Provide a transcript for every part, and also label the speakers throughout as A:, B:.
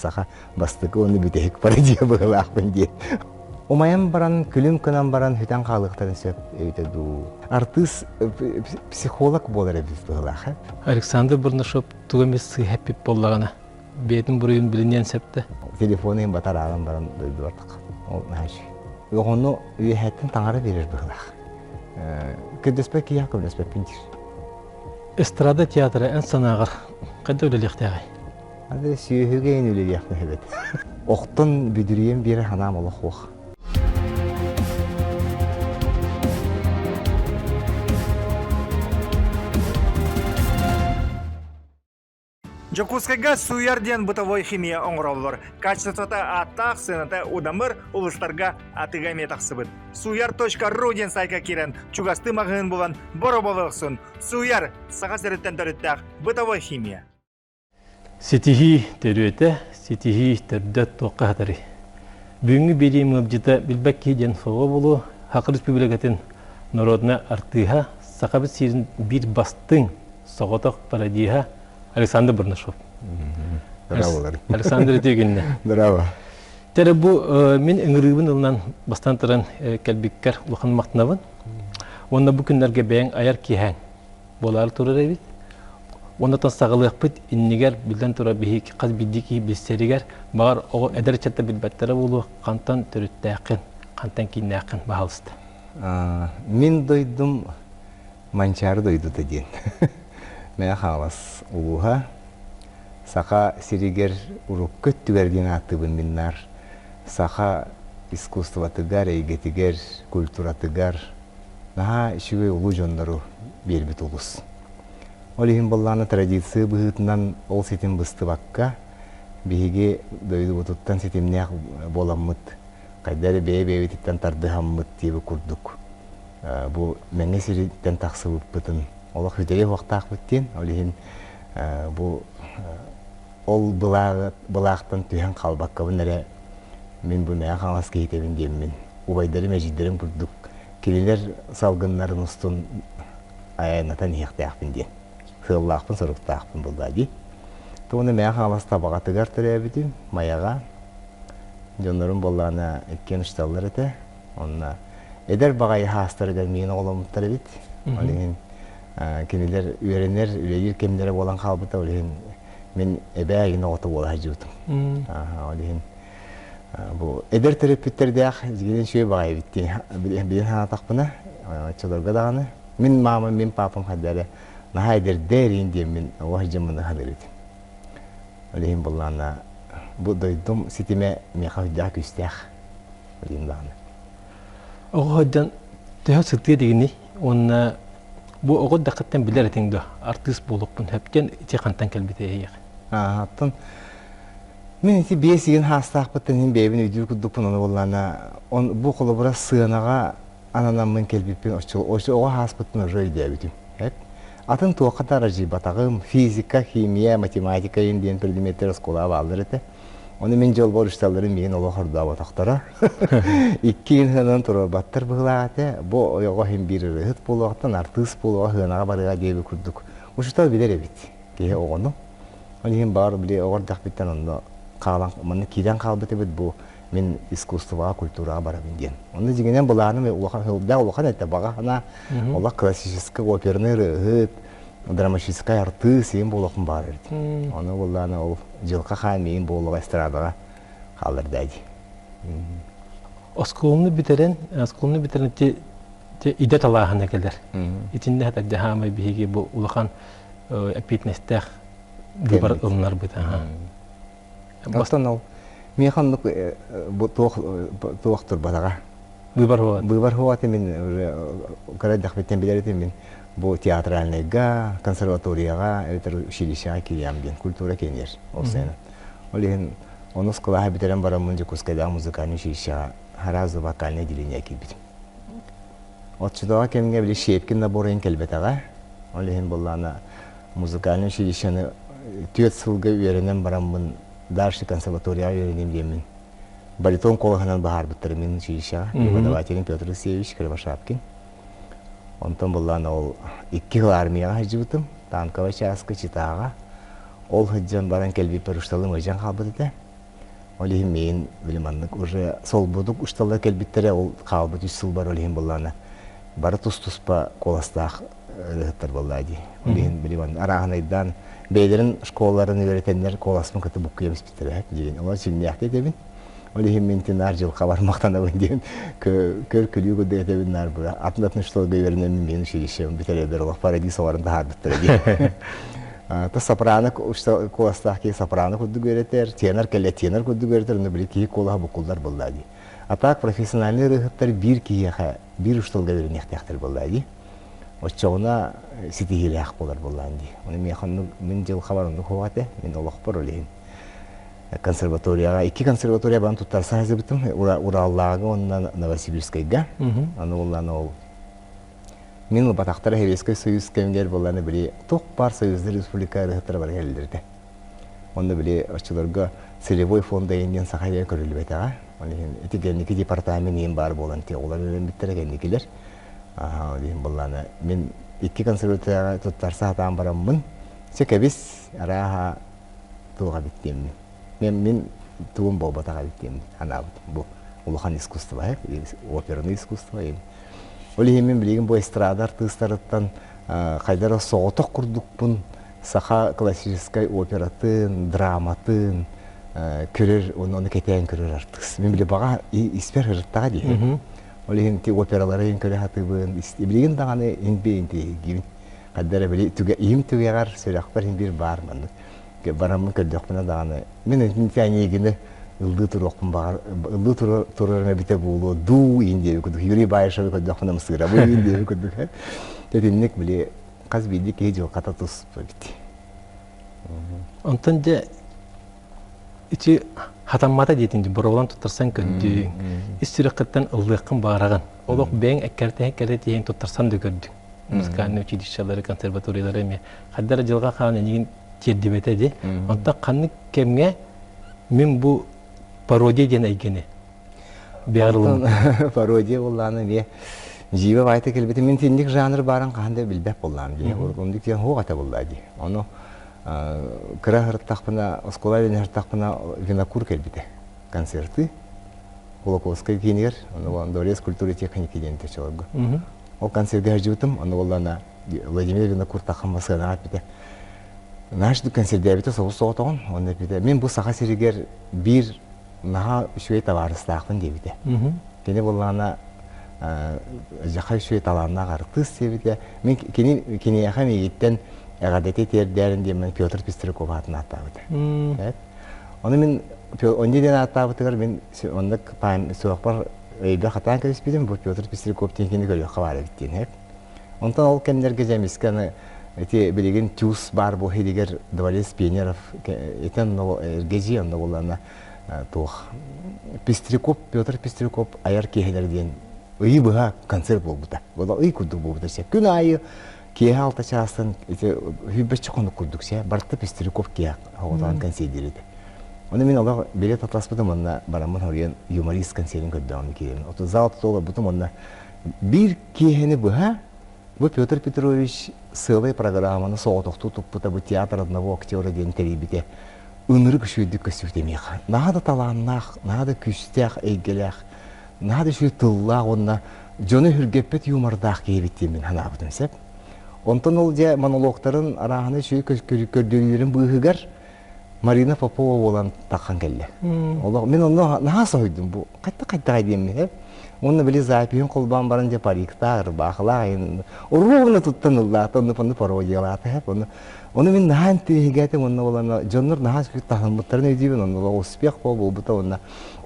A: Saha bastıkı onu bütehik para diye bağlaqpın diye. Umayam baran, külüm kınan baran hüten qalıqtan söp öyle du. Artist psikolog bolar biz bağlaq.
B: Александр Бурнашов тугамес хэппи боллагана. Бетин бурuyun билинен септе.
A: Telefonun batar alan baran duydu artık. O naşı. Ve onu üyehetten tanrı verir bağlaq. Kıdespek yakın despek pintir.
B: Эстрада театры эн санагар. Кайда үлелектагай.
A: Hadi sühüge en öyle yakın evet. Oqtun büdürüyen bir hanam olaq oq.
C: Жокускайга суярден бытовой химия оңроллор. Качествота аттақ сыната удамыр улыстарга атыга метақсыбыт. Suyar.ru ден сайка кирен чугасты мағын болан бороболықсын. Суяр саға сәріттен төріттақ бытовой химия.
B: Сетихи терүете, сетихи тердет тоққатары. Бүгінгі берейім ғабжыта білбәкке ден соға болу, Хақы Республикатын народна артыға сақабы сирін бір бастың соғатақ парадиға Александр Бурнашов.
A: Браво.
B: Александр Тегенне.
A: Браво.
B: Тәрі бұл мен үңірігін ұлынан бастан тұран кәлбеккер ұлған мақтынабын. Онда бұл күндерге бәйін аяр кейхәң болары тұрыр әбет. Ондан сағылық бұд, иннегер білден тұра бейік қаз білдекі білсерігер бағар оғы әдір чатта білбәттері болу қантан түрітті әқін, қантан кейін әқін бағалысты.
A: Мен дойдым, манчары дойды деден. Мен қағалас ұлуға, сақа сиригер ұрып көттігерден атыбын миннар, сақа искусстватыгар, әйгетігер, культуратыгар, наға үшіге ұлу жондару бербет ұлыс. Олихин болланы традиция бұғытынан ол сетім бұсты баққа, бейге дойды бұтыттан сетімнеғ боламмыт, қайдары бәйбәйбетіттен тарды хаммыт дебі күрдік. Бұл мәңе сиреттен тақсы бұппытын. Олық хүтеле вақтақ бүттен, олихин ол бұлақтан түйен қалбаққа бұнары мен бұл мәңе қаңлас кейтебін демін. Убайдары мәжидерін күрдік. Келелер салғынларын ұстын аяйнатан еқтаяқпын ден. Сыллақпын, сұрықтақпын бұлда дей. Тоны мәң қаңлас табағатығар түрі әбітім, маяға. Жонларын болағына әткен ұшталар әті. Онына әдер бағайы хастырыгар мені оламыттар әбіт. Олеген кенелер үйеренер, үлейір кемдері болан қалбыта. Олеген мен әбәйін оғыты бола әжуытым. Олеген әдер түріппеттерді ақ згеден шөй бағайы біттен. Білен ханатақпына, чылырға дағаны. Мен мамам, мен папам қадары. Наха әдер дәрейін дем мен оғы жамыны қадыр едім. Олеген болағына бұл дойдым сетіме меқа хүддәқ күстәқ. Олеген дағаны.
B: Оғы өдден түйі сұртыға дегені, оны бұл оғы дақыттан білер етіңді артист болуқпын, өптен ете қантан кәлбеті әйеқ.
A: Аттын, мен еті бейсеген хастақ бұттан ең бейбін өйдір күддікпін оны болағына. Бұл қолы бұра сығынаға ананамын кәлбеппен оға хас бұттын рөйді әбітім. Атын туақата рajı батағым, физика, химия, математика енден предметтер скола балдыр еті. Оны мен жол бол үшталдырын мен олы құрда батақтара. Иккен хынан тұры баттыр бұғылағаты, бұл ойға хем бір рыхыт болуғаттан артыс болуға хынаға барыға дейбі күрдік. Ұшытал білер әбет, кейі оғыны. Оны хем бар біле оғырдақ біттен онды қағылан, кейден қалбыты біт бұл мен искусствоға, культураға барабын ден. Оны дегенен бұлағаны ұлақан әтті баға ғана олақ классический оперный рыхыт, драматический артыс ең болуқын бар ерді. Оны бұлағаны ол жылқа қан мен болуға эстрадаға қалдырды әді.
B: Осколымны бітерен иде талағына келдер. Итінде әтәді хамай бейге бұл ұлақан әпетнестәқ бұбар ұлынар бұйты.
A: Бастан ол механдық туақтыр батаға. Бұйбар хуаты мен қарайдақ беттен білер еті мен бұл театральныйға, консерваторияға, училищаға келем ден, культура кенер ол сені. Олеген оны сколаға бітерен барамын Жокускайдағы музыкальный училищаға харазы вокальный отделение келбетім. Отшыдаға кемге біле шепкен наборын келбетаға. Олеген болағына музыкальный училищаны түйет сылғы үйерінен барамын Дарши консерватория үйренем демін. Баритон қолығынан бағар бұттырымен училищаға. Преподавателин Петр Алексеевич Кривошапкин. Онтан болағына ол 2 жыл армияға жібітім. Танковый частқа читаға. Ол хыджан баран келбей перушталым өжен қалбыды да. Олихин мен билиманнык уже солбудук ушталар келбиттере ол калбыт 3 жыл бар олихин боллана. Бары тус-туспа коластаах рыхыттар боллади. Олихин билиман араханайдан бейлерин школаларын öğretenler kolasмын кыты бук емес биттере деген. Олар силнияхты дебин. Олихин мен тинар жыл хабар мактанабын деген. Көр күлүгү дебин нар бу. Атындатын штолга беренем мен училищем битере берлах парадис оларында харбиттер. Та сопрано коластаахки сопрано кудду göreter, tenor келе tenor кудду göreter, но били ки кола букулдар боллади. А так профессиональный рыхыттар бир кияха, бир штолга беренехтер боллади. Оччоуна ситигилях болар болланди. Оны мен жыл хабарымды ховате, мен олох бар олейин. Консерваторияга, 2 консерватория бан туттарса hazırбытым, Ураллага, онна Новосибирскайга. Аны олланы ол. Мен батактар Хевеской союз кемгер болланы били ток бар союзды республика рыхыттар бар келдирди. Онда били оччуларга целевой фонда енген сахайя көрүлбөтага. Оны этигенники департамент ен бар болан те олар өбүттер экендикилер. Дейін болланы. Мен 2 консерваторияға тұттарса атан барамын. Секебіз араға туға биттемін. Мен туым болбатаға биттемін. Бұл улахан искусство, оперный искусство. Ол емен білеген бұл эстрадар тыстарыттан қайдара соғытық құрдықпын. Саха классическай оператын, драматын, көрер, оны кетейін көрер артықсы. Мен біле баға испер ғырттаға дейін. Олихин ти опералары ен көрі хатыбын, білеген дағаны енбейін тегейін. Қаддары біле им түгеғар сөйлақпар ен бір бар маңды. Барамын көрдіқпына дағаны. Мен өтінті егіні ылды тұрырына біте болу, ду ендегі күдік. Юрий Байышевы көрдіқпына мұсығыра, бұл ендегі күдік. Тәтіннік біле қаз бейді кей жыл қата тұс біті.
B: Онтан де ичи хатаммата дейтинди боролан туттарсан көндү. Истирекеттен ылдыкын бараган. Олок бең эккерте тиен туттарсан да көрдү. Музыкальный училищелери, консерваториялары эме. Хаддара жылга калган энигин тердибете де. Онта канны кемге мен бу пародия ден айгене. Бярылым.
A: Пародия болланы ме живе вайта келбете мен тиндик жанр барын кандай билбеп боллам ди. Ондик тен хогата боллади. Аны кыра хырттақпына, оскола вене хырттақпына винокур келбете. Концерты. Холокостка кейнер, оны дорес культура техники денте чолга. Ол концертке хажыбытым, оны оллана Владимир Винокур тақым басқана апите. Наш концертте бите соғыз соғытығын, оны бите. Мен бұл сақа серігер бір наға үшуей таварыстақпын дебите. Кені боллана жақай үшуей таланына қарықтыз дебите. Мен кені яқа мегеттен әғадеті тердерін демен Петр Пестряков атын аттабыды. Оны мен ондеден аттабыдығыр мен ондық соғықпар өйбе қатан көріспедім, бұл Петр Пестряков теңкені көрі қавары біттен. Онтан ол кәмдерге жәмескені білеген тюс бар бұл хедегер Дворец пионеров етен ергежи онда оларына тоқ. Пестряков, Петр Пестряков аяр кейхелерден өй бұға концерт бол бұда. Бұл өй күрдік бол бұда. Күн айы кеха алта часын, хүббәтші қоны күрдік се, барты Пестряков кеха қоғылған концерт. Оны мен олар билет атласпыдым, онна барамын орген юморист концертін көрдіғаны керемін. Оты залты толы бұтым, онна бір кехені бұға, бұл Петр Петрович сылай программаны соғытоқты тұппыта бұл театр одного актера ден теребіте ұныры күшүйді көсүртемеқ. Нағады таланнақ, нағады күстәқ, әйгеләқ, нағады шүй тыллақ, онна жоны хүргеппет юмордақ кейбеттен мен ханабыдым сәп. Онтан ол де монологтарын арағаны шүй көрділерін бұғығар Марина Попова болан таққан келді. Мен оны нағасы ойдым бұл, қайтта қайдем. Оны біле запиын қолбан барын де париктағыр, бақылағын. Ровно тұттан ұллаты, оны пародиялаты. Оны мен наған тегетім, оны оланы жонлар наған сүрт тағылмыттарын өйдейбін, оны успех бол бұлбыта оны.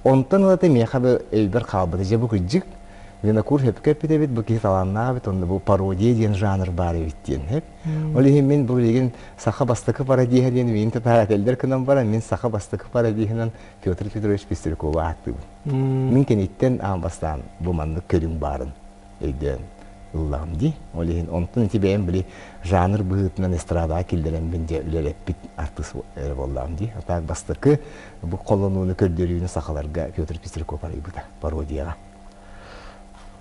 A: Онтан олаты меқа бір қалбыды же бұл күрджік. Винокур хепкер бит бұл кейт аланнаға бит, онда бұл пародия ден жанр бар өйттен. Олеген мен бұл деген сақа бастықы пародия ден, мен тағателдер күнан бара, мен сақа бастықы пародиядан Петр Петрович Пестрякова аттыбын. Мен кенеттен ағын бастаған бұл маңды көрің барын өйден ұллағым дей. Олеген онтын бәйін біле жанр бұғытынан эстрадаға келдерен бен де үлелеп бит артыс әрі боллағым дей. Атақ бастықы бұл қолынуыны көрдеріуіні сақаларға Петр Пестрякова пародияға.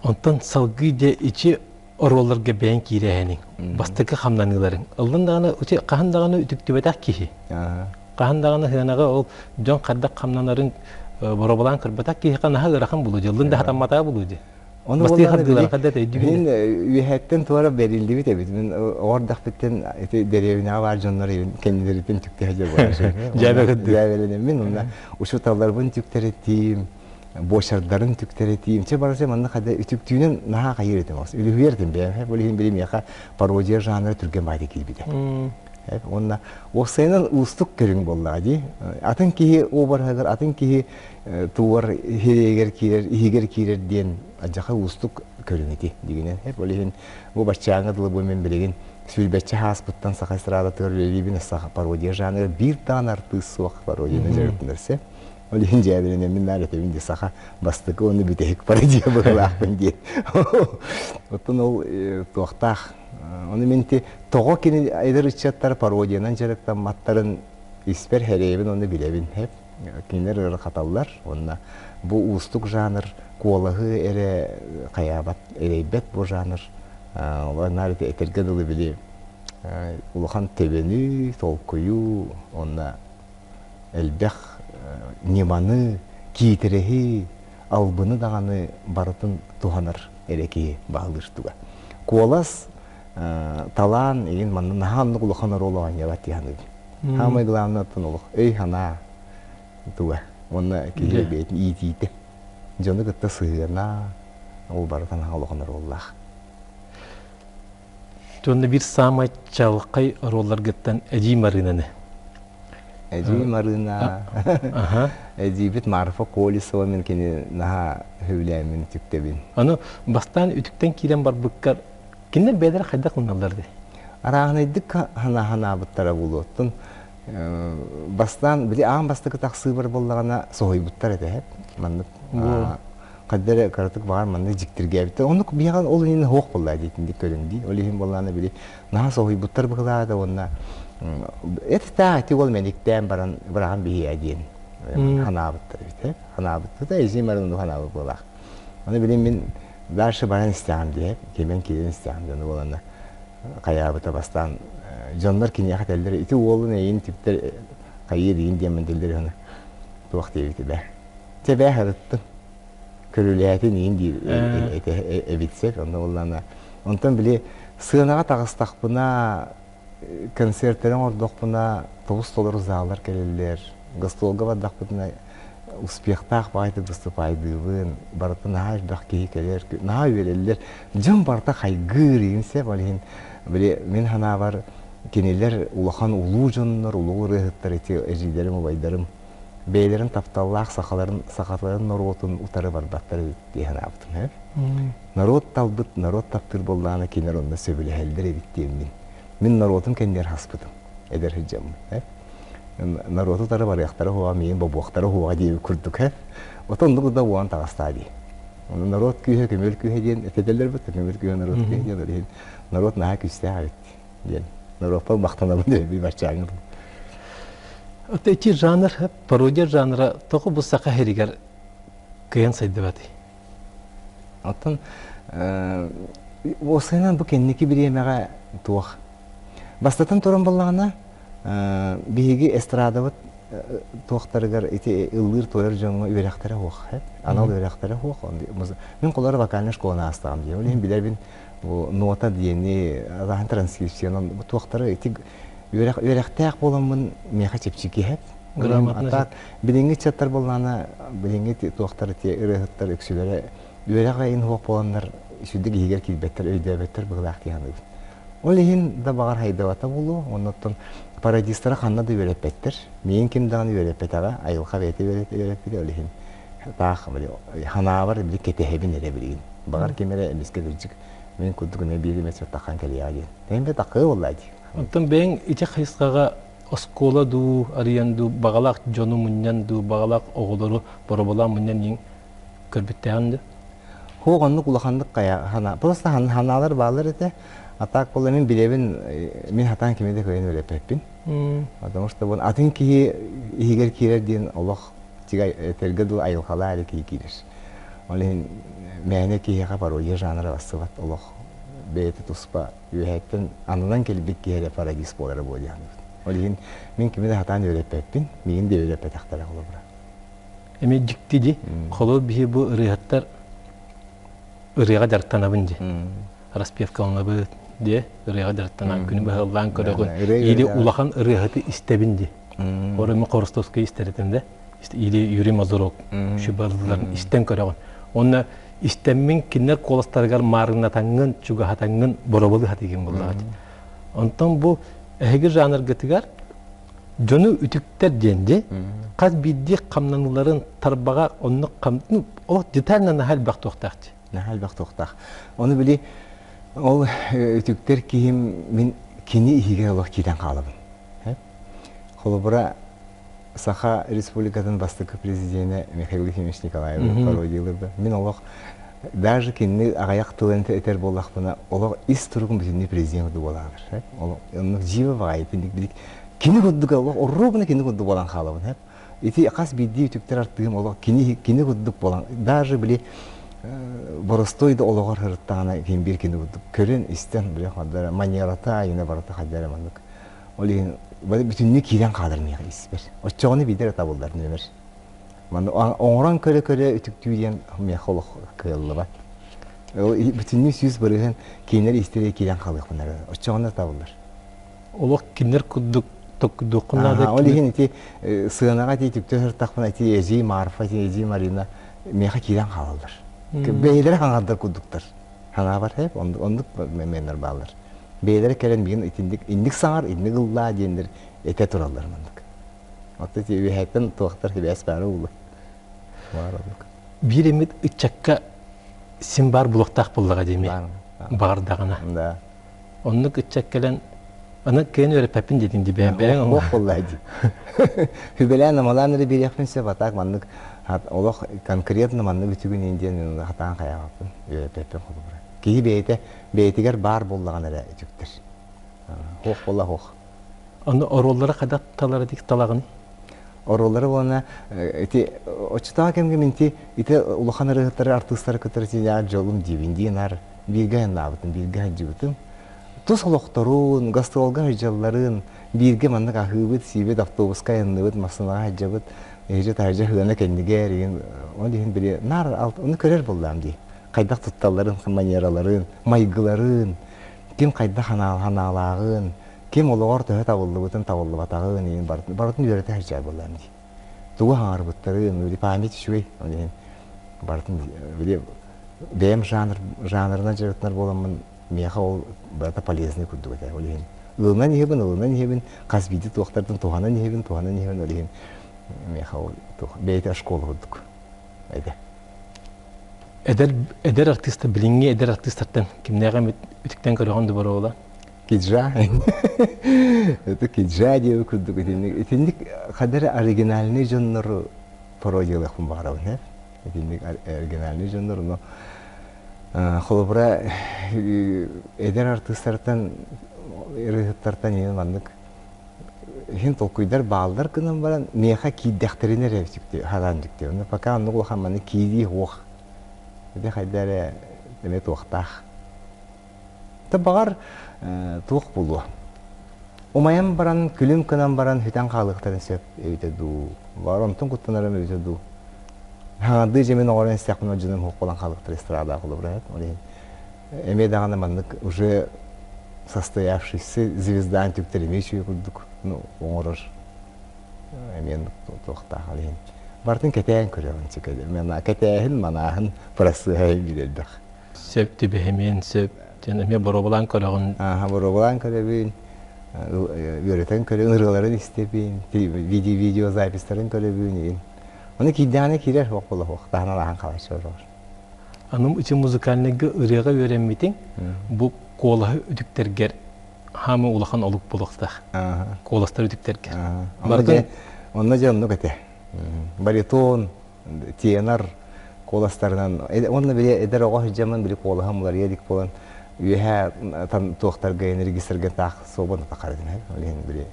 B: Онтан салгы де ичи оролларга бәйін кейрәйінің, бастықы қамданыларын. Алдан дағаны, қахан дағаны үтіктібәтәк кейі. кахан даганы хынага ол жон каддак камнанарын боробалан кырбатак ки хана харахан булу жылдын да хатамата булуди.
A: Onu
B: Басты хаддылар кадда
A: Мен üyetten tuara berildi bit evet. Ben orada bitten derevine var jonları kendilerinin tükte hacer var.
B: Jabe kaddı.
A: Jabelenim men onda uşu talların tüktere tim, boşarların tüktere tim. Çe barasa manna kada ütüktüğünün naha kayır etem olsun. Öyle hüyerdim ben. Hep böyle bilim yaka parodiya janrı Türkiye bayda kilbide. Hep onda o senin ustuk körün bolladı. Atın ki o var hazır atın ki tuvar higer kirer diyen acaka ustuk körüneti digine hep olihin bu başçağına dılı bu men bilgin sülbetçe haspıttan sağa sırada törleri bin sağa parodiya janrı bir tane artı soğuk parodiya necərtlerse olihin cəbirine minlər etəmin de sağa bastık onu bir tek parodiya bağlaqın diye otun ol toxtaq onu menti toğa kini aydır içatlar parodiyadan jarıktan matların isper herevin onu bilebin hep kinler katallar onna bu ustuk janr Kualahı ere kayabat ereybet bu janr. Onlar da etergedili bili. Ulahan tebeni, tolkuyu, onna elbek nimanı, kiyitirehi, albını dağını baratın tuhanır ereki bağlıştıga. Kualas talan egin manın nahanlık ulahanır olan yabat yanı. Hamay gılanı atın uluk. Ey hana tuga. Onna kiyir beytin iyiti. Jonda gıtta sığına ol baratan halıqanır ollah.
B: Jonda bir sama çalqay rollar gıttan Eci Marinanı.
A: Eci Marina. Eci bit marifa kolisi o min kini naha hüvlemin tüktebin.
B: Anu bastan ütükten kiren bar bıkkar. Kinler bedere qayda kılınırlardı?
A: Arağınaydık hana buttara buluttun. Bastan bili ağın bastıkı taqsı bir bollağına soğuy buttar ede hep. Mandık. Kaddere karatık var mandı jiktirge bitti. Onu bir yan ol yine hoq bolladı deytindik göründü. Olihin bollağına bili naha soğuy buttar bıqıladı onna. Eti ol menikten baran bırakın bir hiyadiyen. Hana buttar bitti. Hana buttar da Eci Marina'nın hana bollağ. Onu bileyim ben darşı baran isteyem diye. Kemen kilen isteyem diye onu bollağına. Kayabıta bastan jonlar kini yakat elleri iti oğlun eyin tipler kayır yiyin diye mendelleri onu tuğak diye biti be. Tebe harıttın. Körülüyetin yiyin diye evitsek onda oğlana. Ondan bile sığınağa tağıstak buna konsertlerin ordok buna toğuz dolar uzağlar gelirler. Gastolga vadak buna uspextaq baydı vыступайдыбын барыты наha ждақ кейі келер, наha верелер. Жын барта қайгыр емсе, біле мен хана бар кенелер улахан улу жоннар, улу рыхыттар еті әжейдерім, обайдарым. Бейлерін тапталлақ сақатларын наротын утары бар баттары дейін аптым. Народ талбыт, народ таптыр болдағына кенер онда сөбілі әлдер ebittiğim min. Min народым кендер хаспыдым, edер hüccamın. Народу тары бар яқтары хуа, мен бабуақтары хуа дейіп күрдік. Отандығы да оған тағыста дей. Народ күйе, көмел күйе дейін, әтеделер бұтты, көмел күйе народ күйе дейін. Народ наға күсте ағыт дейін. Народпа мақтанабын дейін, бір барчағын.
B: Эти жанр, пародия жанры, тоқы бұл сақа херигер күйен сайды бәді?
A: Оттан, осыйнан бұл кеннекі бір емеға туақ. Бастатын тұрын болағына, биһиги эстрадабыт туохтарыгар ити ыллыр тойор жоңго үберактара хуох анал үберактара хуох мен колары вокальный школана астагам дие олин билербин нота диени адан транскрипциянан туохтары ити үберактаак боломун меха чепчики хеп грамотно билинги чаттар боллана билинги туохтары те ырыхыттар өксүлөрө үберак айын хуох боландар сүдүк игер килбеттер өйдөбеттер быгылаак дияны олин да багар хайдабата болу оннотон Paradistara kanna da öğretmektir. Meyin kimden öğretmektir? Ayılka veti öğretmektir. Öyleyim. Daha böyle hana var bir ketehebin edebileyim. Bakar kimere emiskedirecek. Men kuduk ne bir mesele takan keliyadi. Hem de takı vallahi.
B: Ondan ben içe kıyıskaga oskola du arayan du bağalak jonu munyan du bağalak oğulları borobola munyan yin körbütteyandı.
A: Hoğanlık ulakanlık kaya hana. Prosta hanalar bağlar ete. Atak bola men bilebin men hatan kimede koyun öğretmekpin. Потому что вон атын ки игер кирер дин Аллах тига тергедул айылхалар ки кирер. Олен мәне ки яга пародия жанры басыбат Аллах бейте туспа юһеттен андан келбик кире парадис болары болyan. Олиһин мен кимде хатан öğretpepпин, мигин де öğretpetактара холобура.
B: Эме жиктиди, холо бихи бу ырыхаттар ырыга жартанабын же. Распевка онлабы де ырыга жартанан күнү бахылдан көрөгөн. Или улахан ырыгаты истебин же. Орыны Коростовский истеретинде. Или Юрий Мазурок şu балдыларын истен көрөгөн. Онна истеммин кинер колостаргар марынатаңын, чугахатаңын бороболы хатыгын булат. Онтон бу эһиги жанрга тигар жону үтүктер денди. Каз бидди камнаныларын тарбага онны камны о детальна хал бак токтакчы.
A: Хал бак токтак. Оны били ол үтүктер кийим мен кини иһиге олох киден калыбын. Холобура Саха Республикатын бастыкы президенті Михаил Ефимович Николаев пародиялырды. Мен олох даже кенне агаяк тылын этер боллакпына олох ис тургун бүтүнү президент болалар. Оның живы вайты билик. Кини куддук олох орробуна кини куддук болан халыбын. Эти кас бидди үтүктер артыгым олох кини куддук болан. Даже били Боростойда ологор хырттана ким бир кини куддук. Көрөн истен биле хадара манерата айына барата хадара мандык. Олин bütünlük kiden kaldırmaya ister. O çoğunu bilir tabullar nömer. Manda oğran köle ütüktüyen meholuk kıyıllı var. O bütünlük yüz bırıgın kinleri istere kiden kaldık bunlar. O çoğunu tabullar.
B: Olak kinler kudduk dokunar da.
A: Olihin iti sığınağa tüktü hırtakmana iti ezi marfa ezi marina meha kiden kalırlar. Beyler hangardır kudduklar. Hana var hep onduk menler bağlar. Beyler kelen bir indik sanar, indik ılla diyendir ete turallar mandık. Hatta bir hayattan tuğaktar gibi esbara oldu. Var olduk.
B: Bir emit ıçakka simbar bulaktak bullağa demi. Bağırdağına.
A: Da.
B: Onluk ıçakkalen ana kendi öyle pepin dediğindi ben ama.
A: Hoş vallahi. Hübelen namalanları bir yapınsa batak mandık. Olah konkretno mandık bütün indiyen hatan kaya yaptım. Öyle pepin oldu. Ki beytiger bar bollağanlara tüktür. Hoş bolla hoş.
B: Onu orollara kadar talara dik talağını?
A: Orolları ona iti oçta kemge minti ite ulahanları hıtları artistları kıtırı ya jolum divindi nar bilgen nabıtın bilgen jibıtın. Tus oloktorun gastrolga hıjalların bilge mandık ahıbıt sibet avtobuska yanlıbıt masına hıcabıt ece tarca hıana kendi gerin onu dihin biri nar alt onu körer bollam di. Kaydak tutalların, manyeraların, maygıların, kim kaydak hanalağın, kim oluğar töhe tavullu batağın, barıtın yörete her şey bollarım di. Tuğu hangar bıttarın, öyle pahmet şüvey, barıtın öyle beyem janrına cevaplar bolamın meha ol barıta polezne kuddu gata, öyle. Ilına nihebin, kasbidi tuğaktardan tuğana nihebin, öyle. Meha ol, beyti aşkol kudduk. Öyle.
B: Eder artista bilingi eder artistlardan kimnege ütükten körüğündü bara ola?
A: Kidra. Это kidra diye kurduk etinlik. Etinlik kadar orijinalini jonları parodiyalık bu bağırın hep. Etinlik orijinalini jonları no. Холобра eder artistlardan rıhıtlardan yeni mandık. Hin tolkuydar bağlılar kınan baran meha kiddekterine revcikti, halan dikti. Onu paka anlık oğamanı kidi hoğ. Де хайдары демет уақтақ. Табағар туық болу. Омайам баран, күлім кынан баран хүтен қалықтарын сөп өйтеді. Бар онтын құттынарым өйтеді. Хаңады жемен оғырын істеқпін өджінің хоқ болан қалықтыр эстрада қолы бұрайып. Эме дағаны мандық уже состоявшийся звездан түктеремеші күрдік. Оңырыр. Эмен туықтақ алейін. Бартын кетейін көріғын чекеді. Мен кетейін манағын пырасы әйін білелдік.
B: Сөп түбі hemen сөп. Және боробылан көріғын.
A: Боробылан көріғын. Өретен көріғын. Ұрғыларын істепейін. Видео запистарын көріғын. Оны кейдәне керер оқ болы оқ. Дағына лаған қалайшы ұрғыр.
B: Аным үшін музыкалныгы ұрыға өреммейтін. Бұл қолағы үдіктергер хамы улахан олық болықтақ. Қоластар үдіктергер.
A: Онна жонны көте. Баритон, тенор, коластарынан. Онна біле эдер оға жаман біле қолағам олар едік болан. Үйе тоқтар ғайын регистрген тақ собаны тақарадым. Олен біле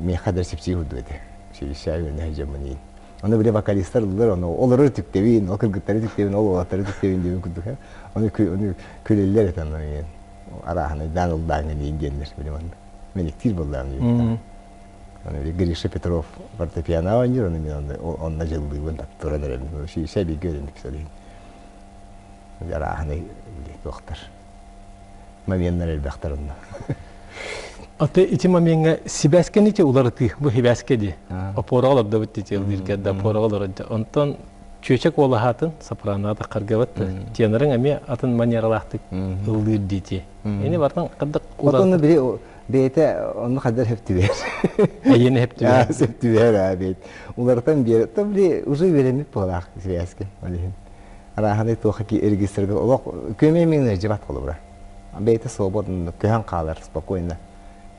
A: меқадар сепчей хүдді өте. Шереші өйіне жаман ең. Оны біле вокалистар ұлдар, олары түктевейін, ол кіргіттары түктевейін, ол олаттары түктевейін деуін күддік. Оны көлелер етен арағаны дан ұлдағын ең денлер білем онды. мен иктир боллам дип. Аны Гриша Петров фортепиано ойнор, аны мен онна жылдыгын таттыра берем. Ши би көрүн дип сөйлөйм. Жарахны доктор. Моментнер элбактарында.
B: Аты ити моментга сибәскән ите уларыты бу хибәскәди. Опоралар да бит ите илгә да опоралар. Онтон чөчек олахатын сопранода каргават. Тенорың ами атын манералахты ылдыр дите. Эни бартан кадык
A: уларны бири бейте onu kadar hep tüver.
B: Yeni hep tüver.
A: Hep tüver abi. Ulardan bir tabii uzun veremip polak siyasken. Alihin. Arahane tohaki ergisirge olak kömemin cevat kolubra. Beyte sobodun köhan kalır spokojna.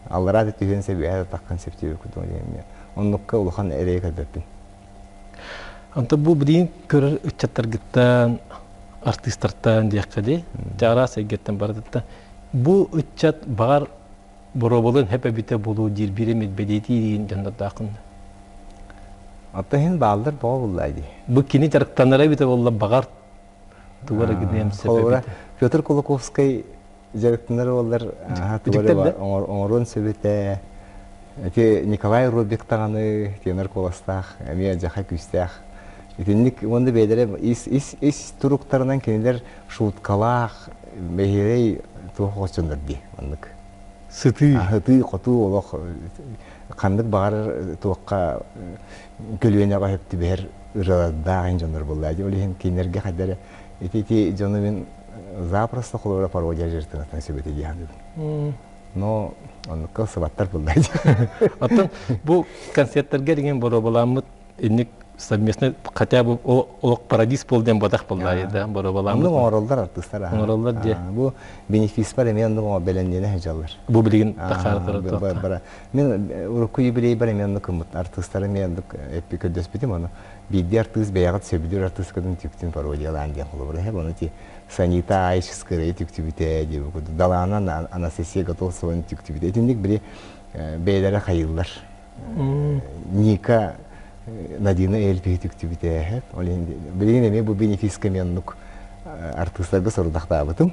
A: Allah razı tühense bir hayat konsepti kudu diyeyim. Onlukka uluhan ereye kadepin.
B: Anta bu birin körür ütçatlar gittan artistlardan diyekadi. Jara seggetten baradıtta. Bu ütçat bağır Borobolun hep bite bulu dirbiri medbedeti diyen cennet dağında.
A: Hatta hen bağlıdır bağ bullaydı.
B: Bu kini tarıktanlara bite bolla bağır tuvara gideyim sebebi.
A: Pyotr Kolokovskiy jarıktanları ollar. Tuvara onurun sebete. Nikolay Rubik tağını tenor kolastağ, emiye jaha küstağ. Etinlik onda beydere is turuklarından kendiler şutkalağ, mehirey tuğuşundur di.
B: Sıtı.
A: Sıtı, kotu, olaq. Kandık bağır tuğqa kölüğene hepti bir ırıladağın canlar bullaydı. Olehin kendilerge kadar eti canımın zaprasta kolora parodiya jertinatın sebeti diyandı. No, onu kılsıvatlar bullaydı.
B: Atan bu konsertlerge деген borobalamıt innik совместно хотя бы олық парадис болден бодақ болдайды да бороbalamıt.
A: Onun orallar artistler.
B: Orallar diye.
A: Bu benefis var emeğinde o belendiğine hecalar.
B: Bu bilgin takardır.
A: Men urukuyu biley var emeğinde kımıt artistler emeğinde hep ködöspetim onu. Bir artist beyagat sebilir artist kadın tüktin parodiyalan diye olur. Hep onu ki Sanita Ayşıskırı tüktübite diye bu. Dalanan anestesiye gatol soğun tüktübite. Etinlik biri beylere hayırlar. Nika Nadina elbette tüktübite hep. Bilgin emeği bu benefis kamyonluk artistlarga sorudaqta batım.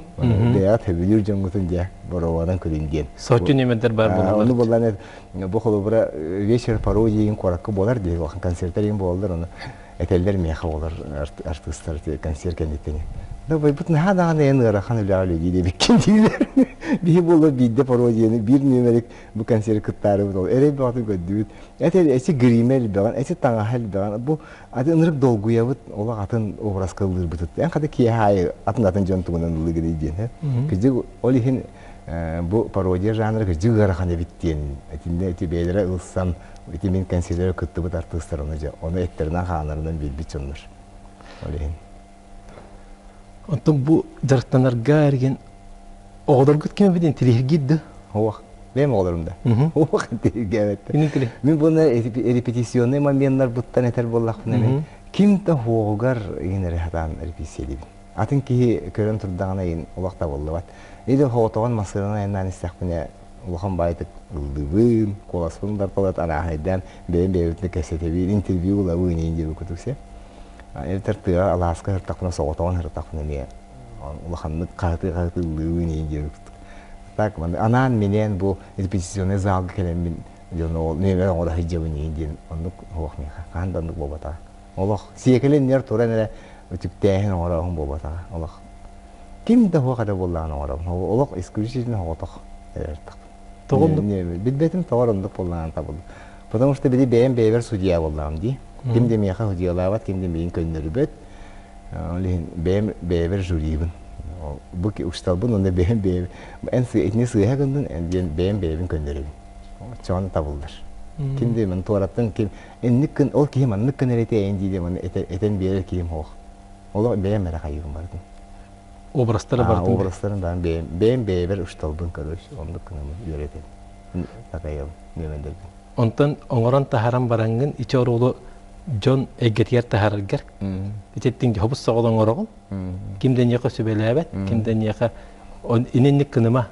A: Beyagat hebilir jangutun diye boravadan kölüngen.
B: Soçun emeder bar bolar.
A: Onu bolan bu kolubra вечер пародияның коrakka bolar diye vakın konsertlerin bolar onu. Eteller meha bolar artistlar konser kenditini. Da bu bütün hada en garahan öyle diye bikin diyorlar. Bir bolu bir de parodiyanı bir numarik bu konser kıtları bu. Ere bir vakit gördük. Esi grimel beğen, esi tangahel beğen. Bu adı ınırık dolguya bu ola atın obraz kıldır butut. En kadar ki hay atın jontuğundan ılığı diye. Kızı olihin bu parodiya janrı kızı garahan bittiğin. Etinde eti beylere ılsam etimin konserleri kıttı bu artistlar onu etlerden hanlarından bir çınlar. Olihin.
B: Ondan bu jarıktanlarga ergen oğlar gitken bidin tilih giddi.
A: Hoş. Benim oğlumda. Hoş evet.
B: Benim
A: Ben bunlar repetisyonu momenler buttan eter bollak bunlar. Kim de hoğgar yine rehatan repetisyeli. Atın ki körün turdağına yin olakta bollu bat. Neydi hoğtoğan masırına yeniden istek bine Ulan baytık ıldıvın, kolasının darpalat anahaydan benim beyutlu kesete bir interview la bu ince bir kutupse. El tertiğe Alaska hırtakına soğutan hırtakına niye? Ulan katı ıldıvın ince bir kutup. Tak anan menen bu repetisyonu zalgı kelemin diyorlar ne orada hicabın ince onu hoş ne kandandık babata. Allah siyekelen yer torana tüktehen orada hon babata. Allah kim de hoş kadar bollan orada. Allah eskürüşün hoğtak. Evet.
B: Doğru.
A: Bilbetim doğru bollan tabii. Потому что били бем бевер судья боллам ди. Ким де меха судьялават, ким де мен көндөрүбөт. Олин бем бевер журибин. Бу ки ушталбын онда бем бев. Эн этне сыйга көндүн эн бем бевин көндөрүбүн. Чоны табылдыр. Ким де мен тоораттан ким энник кын ол ким аннык кынерете эн диде мен этен берер ким хох. Ол бем мера кайгым бардым.
B: Obrazlara bardın.
A: Obrazlarından bem bevер ушталбын көрөш. Ондук кынамы үйрөтөм. Такайым немендер.
B: Ondan oңорон taharan barangın içi orulu John Eggetier taharargar. İçettin hobus soğulan oğrağın. Kimden yaka sübelebet, kimden yaka inenlik kınıma.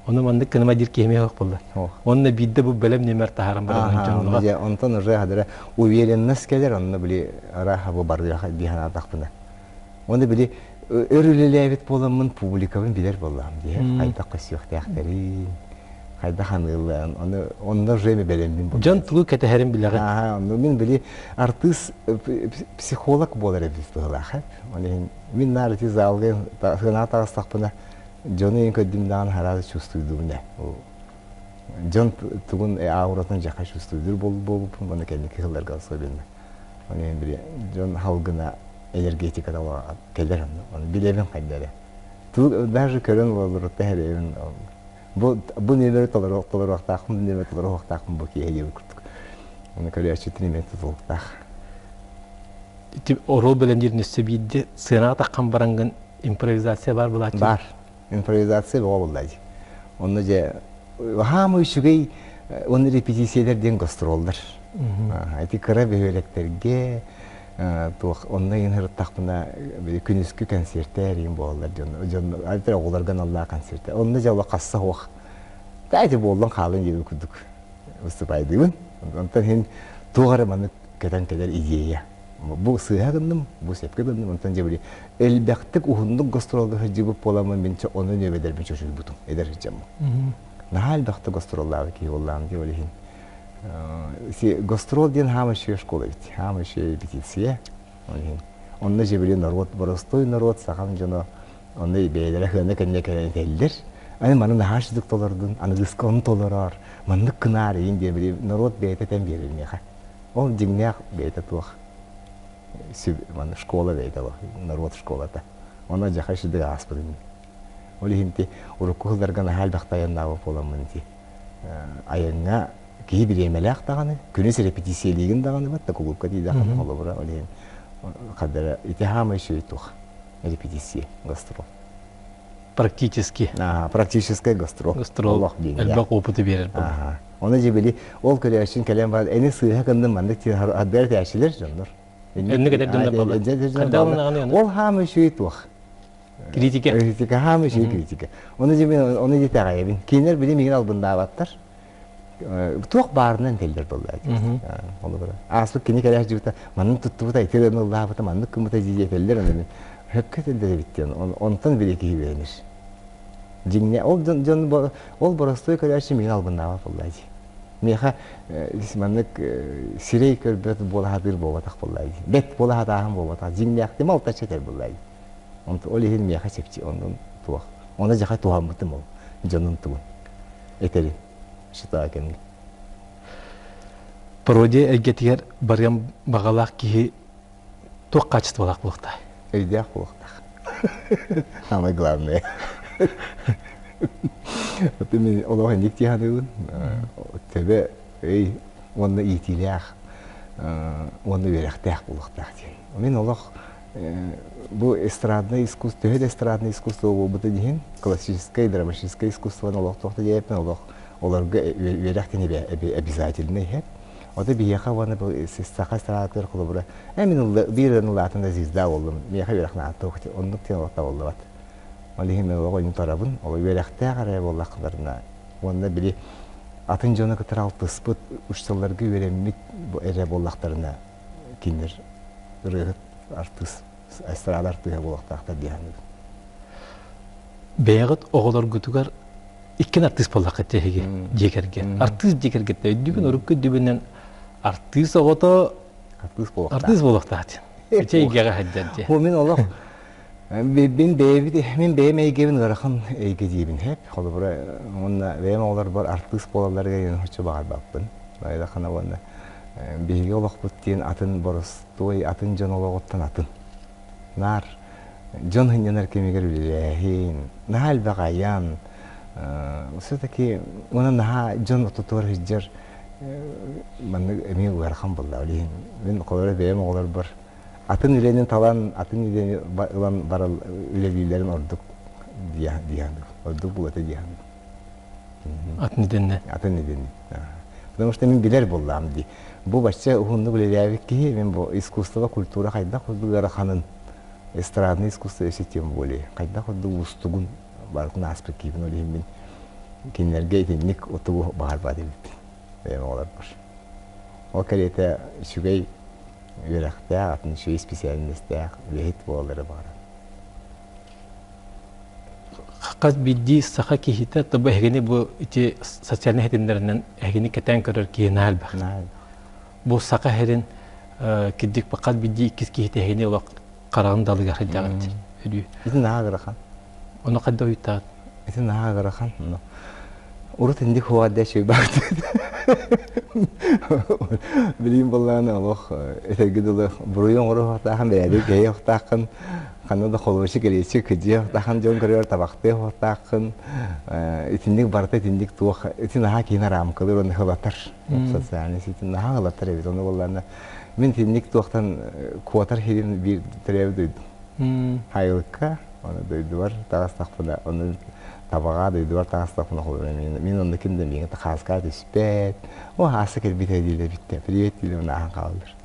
B: Onu mandık kınıma dir kihmeye yok buldu. Onunla bidde bu bölüm nemer taharan barangın John'la.
A: Ondan oraya hadara uviyelenmez gelir onunla bile araha bu barıya dihan atakpına. Onu bile örülelebet bolamın publikavın bilir bolam diye. Ayda kısı yok diyakterin. Хайда ханылан, онда жеме белемдин бу.
B: Жан тулу кетехерин билеген.
A: Мен били артист психолог болар эбиз тылах. Мен нарти залген тагына тагыстакпына жону эн көдүмдан харады чувствуйдум да. Жон тугун ауратын жака чувствуйдур болуп мына кенди кыларга особенно. Мен били жон халгына энергетика да келер аны билебин кайдары. Даже көрөн болур тахерин. Bu neler толор вақтақым, neler толор вақтақым bu ki hediye kurduk. Onu kadar çetin metot oldu.
B: Tip orol bilendir nesebiydi sığınağa takkan barangın improvizasyon var mı lakin?
A: Var. İmprovizasyon var vallahi. Onu ce hamı şugay onu repetisiyelerden gastrollar. Eti kara böreklerge onunla yine takpına böyle günüskü konsertler yine bollar canım. Alter oğullardan Allah konsertler. Onunla ce Allah kassa hoş. Dayı bollan kalın gibi kurduk. Ustapaydığın. Ondan hen tuğara manık keden kadar ideya. Bu sığağındım, bu sepkedim. Ondan ce böyle elbette uhunduk gastrolda hıcıbıp olamam ben çok onu nöbeder ben çok buldum. Eder hıcamı. Nahal bakta gastrollar ki Hollanda diye öyle hin. Gastrol diyen hamı şey şkola bitti. Hamı şey bitisiye. Onunla cebeli narot, barastoy narot, sakam cana. Onunla beylere hırna kendine kendine teller. Hani bana nahal şiduk tolardın, anı diskon tolarar. Manlık kınar yiyin diye böyle narot beyteten verilmeye. O cingnek beytet tuğ. Bana şkola beyte var, narot şkolada. Ona caka şiduk aspadım. Öyle hindi, urukuhlarga nahal baktayan navap olamın diye. Ayağına ki bir yemelek dağını, günüz repetisiyeliğin dağını var da kulüpka değil dağını olur bura öyle kadar itihamı şey tuh repetisiye gastrol.
B: Практически.
A: Практически gastrol.
B: Gastrol. Elbak опыты verir bu.
A: Onu cebeli ol köle için kalem var. Eni sığha kandım mandık ki haber teşiler canlar.
B: Eni kadar dönüp
A: ol hamı şey tuh.
B: Kritika.
A: Kritika hamı şey kritika. Onu cebeli onu ditagayabin. Kinler bilim ilgin albında avatlar. Tuğ barından teller vallahi. Onu böyle. Aslı kini kadar cüta. Manın tuttu da itiren Allah bata manlık kımıta ciye teller onu. Hep kötüleri bitti. Ondan bile ki beğenir. Cinne ol barastoy kadar şey ilgin albında var vallahi. Meha manlık sirey körbet bola hadir bobatak vallahi. Bet bola hadahım bobatak. Cinne aktim alta çeter vallahi. Onu öyle hin meha çekçi ondan tuğ. Ona jaha tuğam mıtım ol. Canın tuğ. Eteri. Şıta kendi.
B: Parodiya elgetiger baryan bağalak ki çok kaçtı olak bulukta.
A: Öyle bulukta. Ama главное. Benim Allah'a nikti hanım. Tabi onu itiler. Onu verekte bulukta. Мен Allah bu estradное искусство, это estradное искусство bu da değil. Классическое, драматическое искусство Allah tohta yapma Allah. Оларга веряхтени обязательно хеп. Ода бияха вана бу саха стратер кулубра. Эмин бирен латында звезда болдум. Бияха верахна тохти ондук тен ота болдубат. Алихиме огойн тарабын, ол верахта карай боллакдарына. Онда били атын жона кытырал тыспыт ушталарга вереммит бу эре боллактарына киндер рыгыт артыс эстрадар тыга боллактактар дияны.
B: Беягыт оголор гутугар İkken artist polak ettiği cekerge. Artist cekerge de dübün orukku dübünden artist oğuta artist polak da atın. Geçe ilgiye haddetti.
A: Bu min Allah. Ben beğenmeyi gelin varken eğgediyim hep. Halı bura onunla beğenme olar var artist polaklara gelin hoşça bağır bakın. Böyle kana onunla bilgi olak buttiğin atın borostoy atın can olakottan atın. Nar can hınyanar kemiger bilehin. Nahal bagayan. Все-таки она на джон тутор хиджер من أمي ويرخم بالله وليه من قدرة بيم قدر بر أتن يلين طلان أتن يلين بلان برا يلين أردك ديان أردك بوت ديان
B: أتن
A: يدني потому что من bilir بالله عمدي bu başta hundu bilir ki men bu искусство культура кайда кулдугара ханын эстрадный искусство есе тем более кайда кулду устугун barkın aspeki bunu diyeyim kinlerge etnik otubu bahar badildi. Benim olar var. O kalite şüphey yürekte atın şu spesiyaliste lehit boğaları var.
B: Qaz biddi saqa kihita tabu ehgeni bu iti sosyal nehdinlerinden ehgeni keten körür kiyenal bak. Bu saqa herin kiddik qaz biddi ikis kihita ehgeni ola qarağın dalı garıdağıt.
A: İtin naha qıraqan.
B: Onu qadda uytaat.
A: İtin naha qıraqan. Urut indik huadda şey baktı. Bileyim ballağına Allah etergidili buruyon oru hatahan beraber geye hatahan kanada kolbaşı gelişi kıcıya hatahan jon görüyor tabakta hatahan itindik barta itindik tuğ itin naha kina ram kılır onu hılatar. Yani itin naha hılatar evet onu ballağına min itindik tuğtan kuatar hedin bir terev duydum. Hayırlıkka onu duydular tağız takfıda onu tabağa da duvar taslakına koyuyorum. Min ondakinde mi ta xaskar dispet. O hasık bir tedile bitti. Privet dilim nahan kaldır.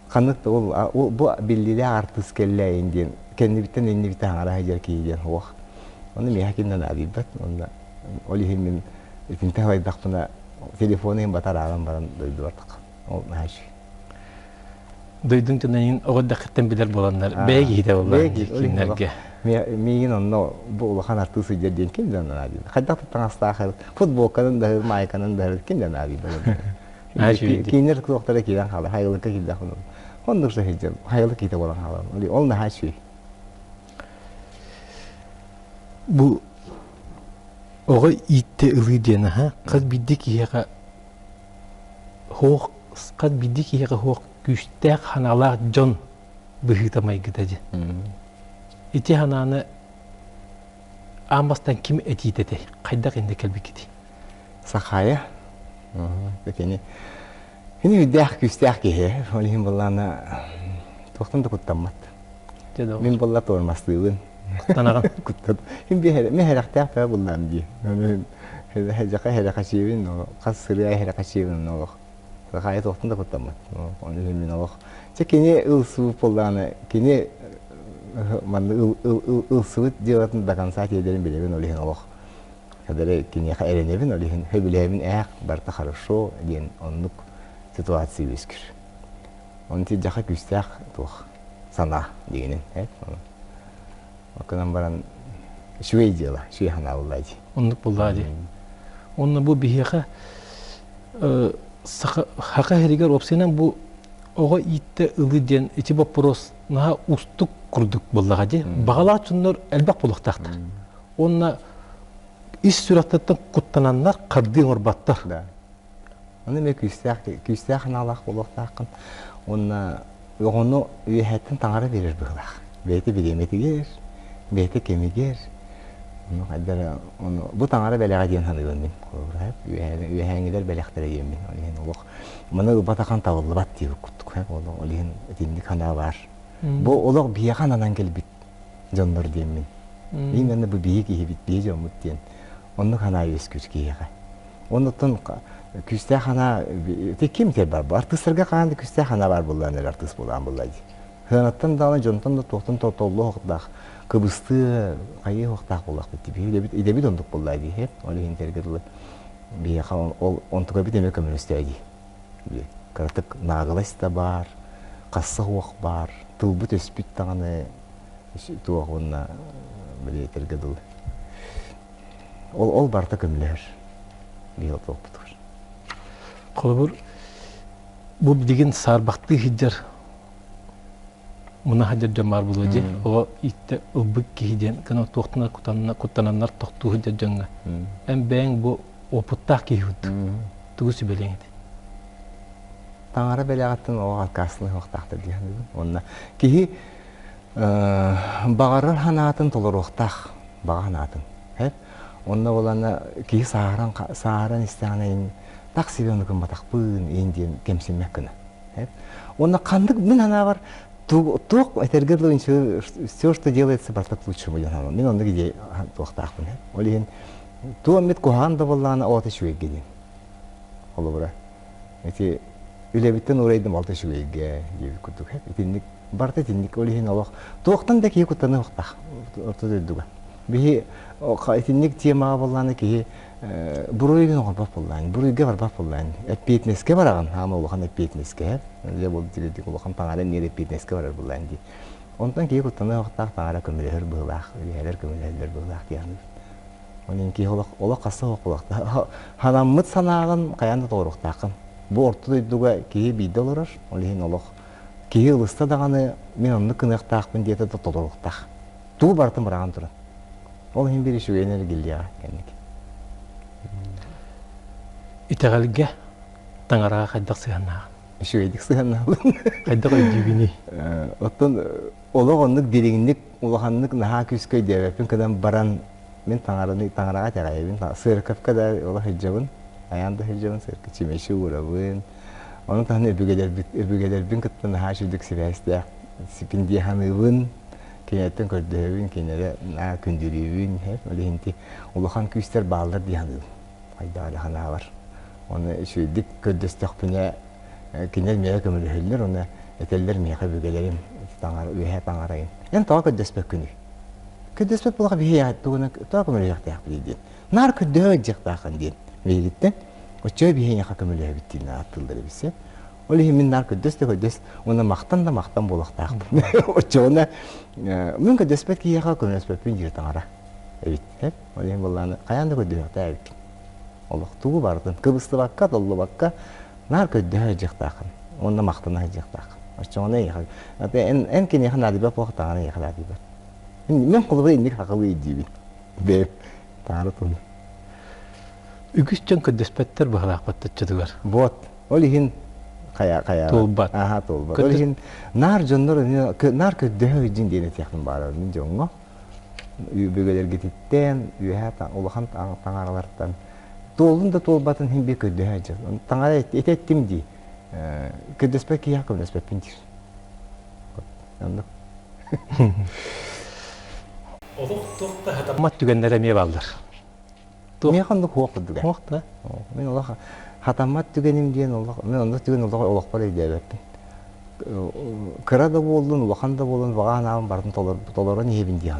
A: Kanıt o bu bildiği artıs kelle indin. Kendi bitten indi bitten ara hacer ki diyen o. Onu mi hakinden abibat. Onda oli min tinte hay dakpına telefonu batar alan baran duvar tak. O naş.
B: Duydun tünenin o dakikten bilir bulanlar. Beygi de vallahi kimlerge.
A: Miyin onu bu ulakan artısı dediğin kimden abi? Hatta tanıştığı futbol kanın da maykanın da kimden abi böyle. Kinler doktora giden halı hayırlıkla giden onu. Ondan sonra hicam hayırlık giden olan halı. Öyle olma her şey.
B: Bu oğa itte ılı diyene ha. Kız bildik yere hoğ kız bildik yere hoğ güçtek hanalar can bıhıtamay gidecek. İti hananı ambastan kim eti dedi? Kaydak indi kelbi gidi.
A: Sakaya. Peki Hini üdях küstях ki olihim ballana toxtan da kuttammat. Min balla tormastığın.
B: Kuttanagan.
A: Kuttat. Him bir her meheraqtaq fa bullam di. Yani hejaqa heraqashivin o qasriya heraqashivin o. Sakaya toxtan da kuttammat. Olihim min o. Çekini ılsı ballana kini man ılsı diyorsun da kan saat ederim bilemin olihim o. Kadere kini xairenevin olihim hebilevin barta хорошо diyen onluk ситуации өскір. Оны те жақа күстәқ туқ сана дегенен. Окынан баран шуей дела, шуей хана олайды.
B: Онлық болады. Оны бұл бейеға хақа херегер опсенен бұл оға итті ұлы ден ити вопрос наға ұстық күрдік болаға де. Бағалар түнлер әлбақ болықтақты. Онына іс сүраттаттан құттананлар қардың орбаттар.
A: Оны мен күстәқ налақ болықтақын. Оны үйәттін таңары берер бұғылақ. Бәйті білеметігер, бәйті кемігер. Бұл таңары бәліға дейін ханығын мен. Үйәңгілер бәліқтері дейін мен. Мұны ұлбатақан тауылы бат дейі күттік. Олығын әтіндік хана бар. Бұл олық бияған анан келбіт жонлар дейін мен. Мен бұл бие кейі бит, бие жомыт дейін. Оны хана өскүз кейіға. Оны тұн küstah hana kim ter var? Artistlarga qanday küstah hana var bunlar artist bolan bullaydı. Hınattan da jontan da toxtun totollu hoqdaq. Kıbrısты qayı hoqdaq bolaq bitdi. İdebi donduk bullaydı hep. Öyle intergedili. Bir xal ontuga bir demek komünisteydi. Qartık nağılas da var. Qassa hoq var. Tılbut öspüt tağını tuğunna bir intergedili. Ol barta kömüler. Bir otoptur.
B: Kolubur bu bildiğin sarbaqtı hiccer muna hiccer jamar bulucu o itte ılbık ki hiccer kana toxtuna kutananlar toxtu hiccer janga en ben bu oputtak ki hud tugusu belengdi
A: tangara belagattın o alkasını hoqtaqtır diyen onna ki bağarır hanatın tolur hoqtaq bağa hanatın hep onna olana ki saharan isteğine taksiyonukun batakpın indiyen kemsinmek kına. Onda kandık min hana var. Тук этергерло все, что делается, бартак лучше будет. Мен онда где туктакпын. Олеген туа мет куханда боллана ата шуегге. Олобра. Эти үлебиттен урайдым алты шуегге деп күттүк. Этинник барта этинник олеген алак. Туктан да ки куттаны уктак. Ортада дедуга. Би этинник тема боллана ки Buru'yu olbap bollan, Buru'ya barbap bollan. Epitneske baragan, ama olakan epitneske. Ne boldu dedik, olakan tangara nere epitneske barar bollan di. Ondan ki kutana waqtaq tangara kömüler bulaq, yerler kömüler bulaq diýany. Onun ki ola kasa okulakta. Hanamıt sanağın kayandı doğruqtaqın. Bu orta duyduğa ki bide olurur. Olihin olaq. Ki ılısta dağını men onu kınıqtaqpın diyete de doğruqtaq. Tuğ bartın bırağın durun. Olihin bir işi enerjili ya kendik.
B: İteğelge tangarağa kaydak sığannağı.
A: İşi öydük sığannağı.
B: Kaydak öydüğünü.
A: Ottun olaq onluk diriginlik, ulaqanlık naha küsköy devepin kadar baran men tangarağa teğayebin. Sırkıp kadar ola hıcabın. Ayanda hıcabın sırkı çimeşi uğrabın. Onun tahmin öbügeler bin kıttın naha şürdük siveste. Sipindi hanıbın. Kenyetten kördüğün, kenere naha kündürüğün. Hep öyle hinti. Ulaqan küster bağlar diye hanıbın. Hayda öyle hana var. Onu şürdük kördüstek bine kinler meye kömülü hüller. Onu eteller meye bügelerim. Üye tangarayın. En tağa kördüspek günü. Kördüspek bulağa bir heyatı onu tağa kömülü yaktağ bildiğin. Nar kördüğü yaktağın diyen. Ve gitten. O çöy bir heyatı kömülü bittiğini atıldır bilse. Öyle hemen nar kördüs. Ona maktan bulaktağ. O çoğuna mün kördüspek ki yaktağ kömülüspek bin jir tangara. Evet. Hep. Öyle hem bullağını kayandı kördüğü yaktağ evet. Allah tuğu bardın. Kıbrıslı bakka, dolu bakka. Nar kördüğü yaktağın. Onda maktana yaktağın. Çoğuna yaktağın. En kini yaktağın adibap vaktağına yaktağın adibap. Men kılıbı indik hakalı iddiğim. Beyim. Tanrı tonu.
B: Ügüsçen kördüspetler bağlaq battatçadılar.
A: Bot. Olihin kaya.
B: Tolbat.
A: Aha tolbat. Olihin nar jonlar nar kördüğü için diyene tiyakın bağlar. Min jongo. Übügeler gititten, üyehatan, ulağan tangarlardan. Dolun da tolbatın hem bir kördüğü için. Tangara ettim diye. Kördüspek ki yakın kördüspek pintir. Anladın?
B: Oluk toqta hatamat tügenlere meye bağlar.
A: Men kandık hoqtu dügen.
B: Hoqta.
A: Men ola hatamat dügenim diyen ola men onda dügen ola olaq бар ide. Kıra da boldun, ulaqan da boldun, vağa nağın bardın tolara nehebin diyen.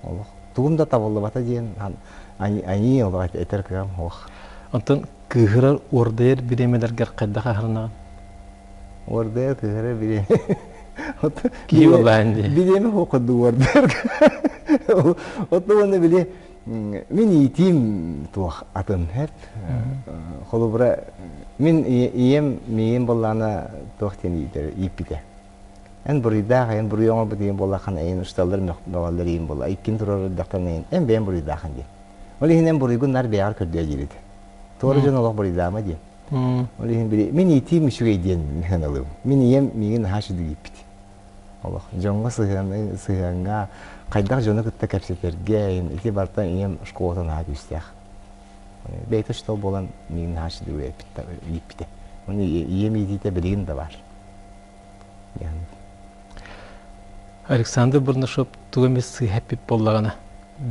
A: Ola. Tuğum da tavallı bata diyen ani ola eter kıram hoq.
B: Ondan kıhırar ordayer biremelerger kaydak ahırnağın.
A: Orada kıhıra bire.
B: Ki vallahi indi.
A: Bilemi hoqdu orada. Oto onu bile min yitim tuaq atın hep. Holubra min iyem bollana toqten yider ipide. En burida en buriyong bidem bollakan en ustallar maqdalar iyem bolla. İkin turur daktan en ben burida kan diye. Oli hinen burigunlar beyar kördüye girdi. Torucan Allah burida ma diye. Oli hin bile min yitim şuge diyen hanalım. Min iyem migin haşıdı ipide. Allah jonga sığanga kaydak jonu kıtta kapseterge iti bartan iyem şkotan ha güstah. Beyta ştol bolan migin haşıdı ipide. Onu iyem idite bilgin de var. Yani
B: Alexander Burnaşov tuğames sığhepip bollağına.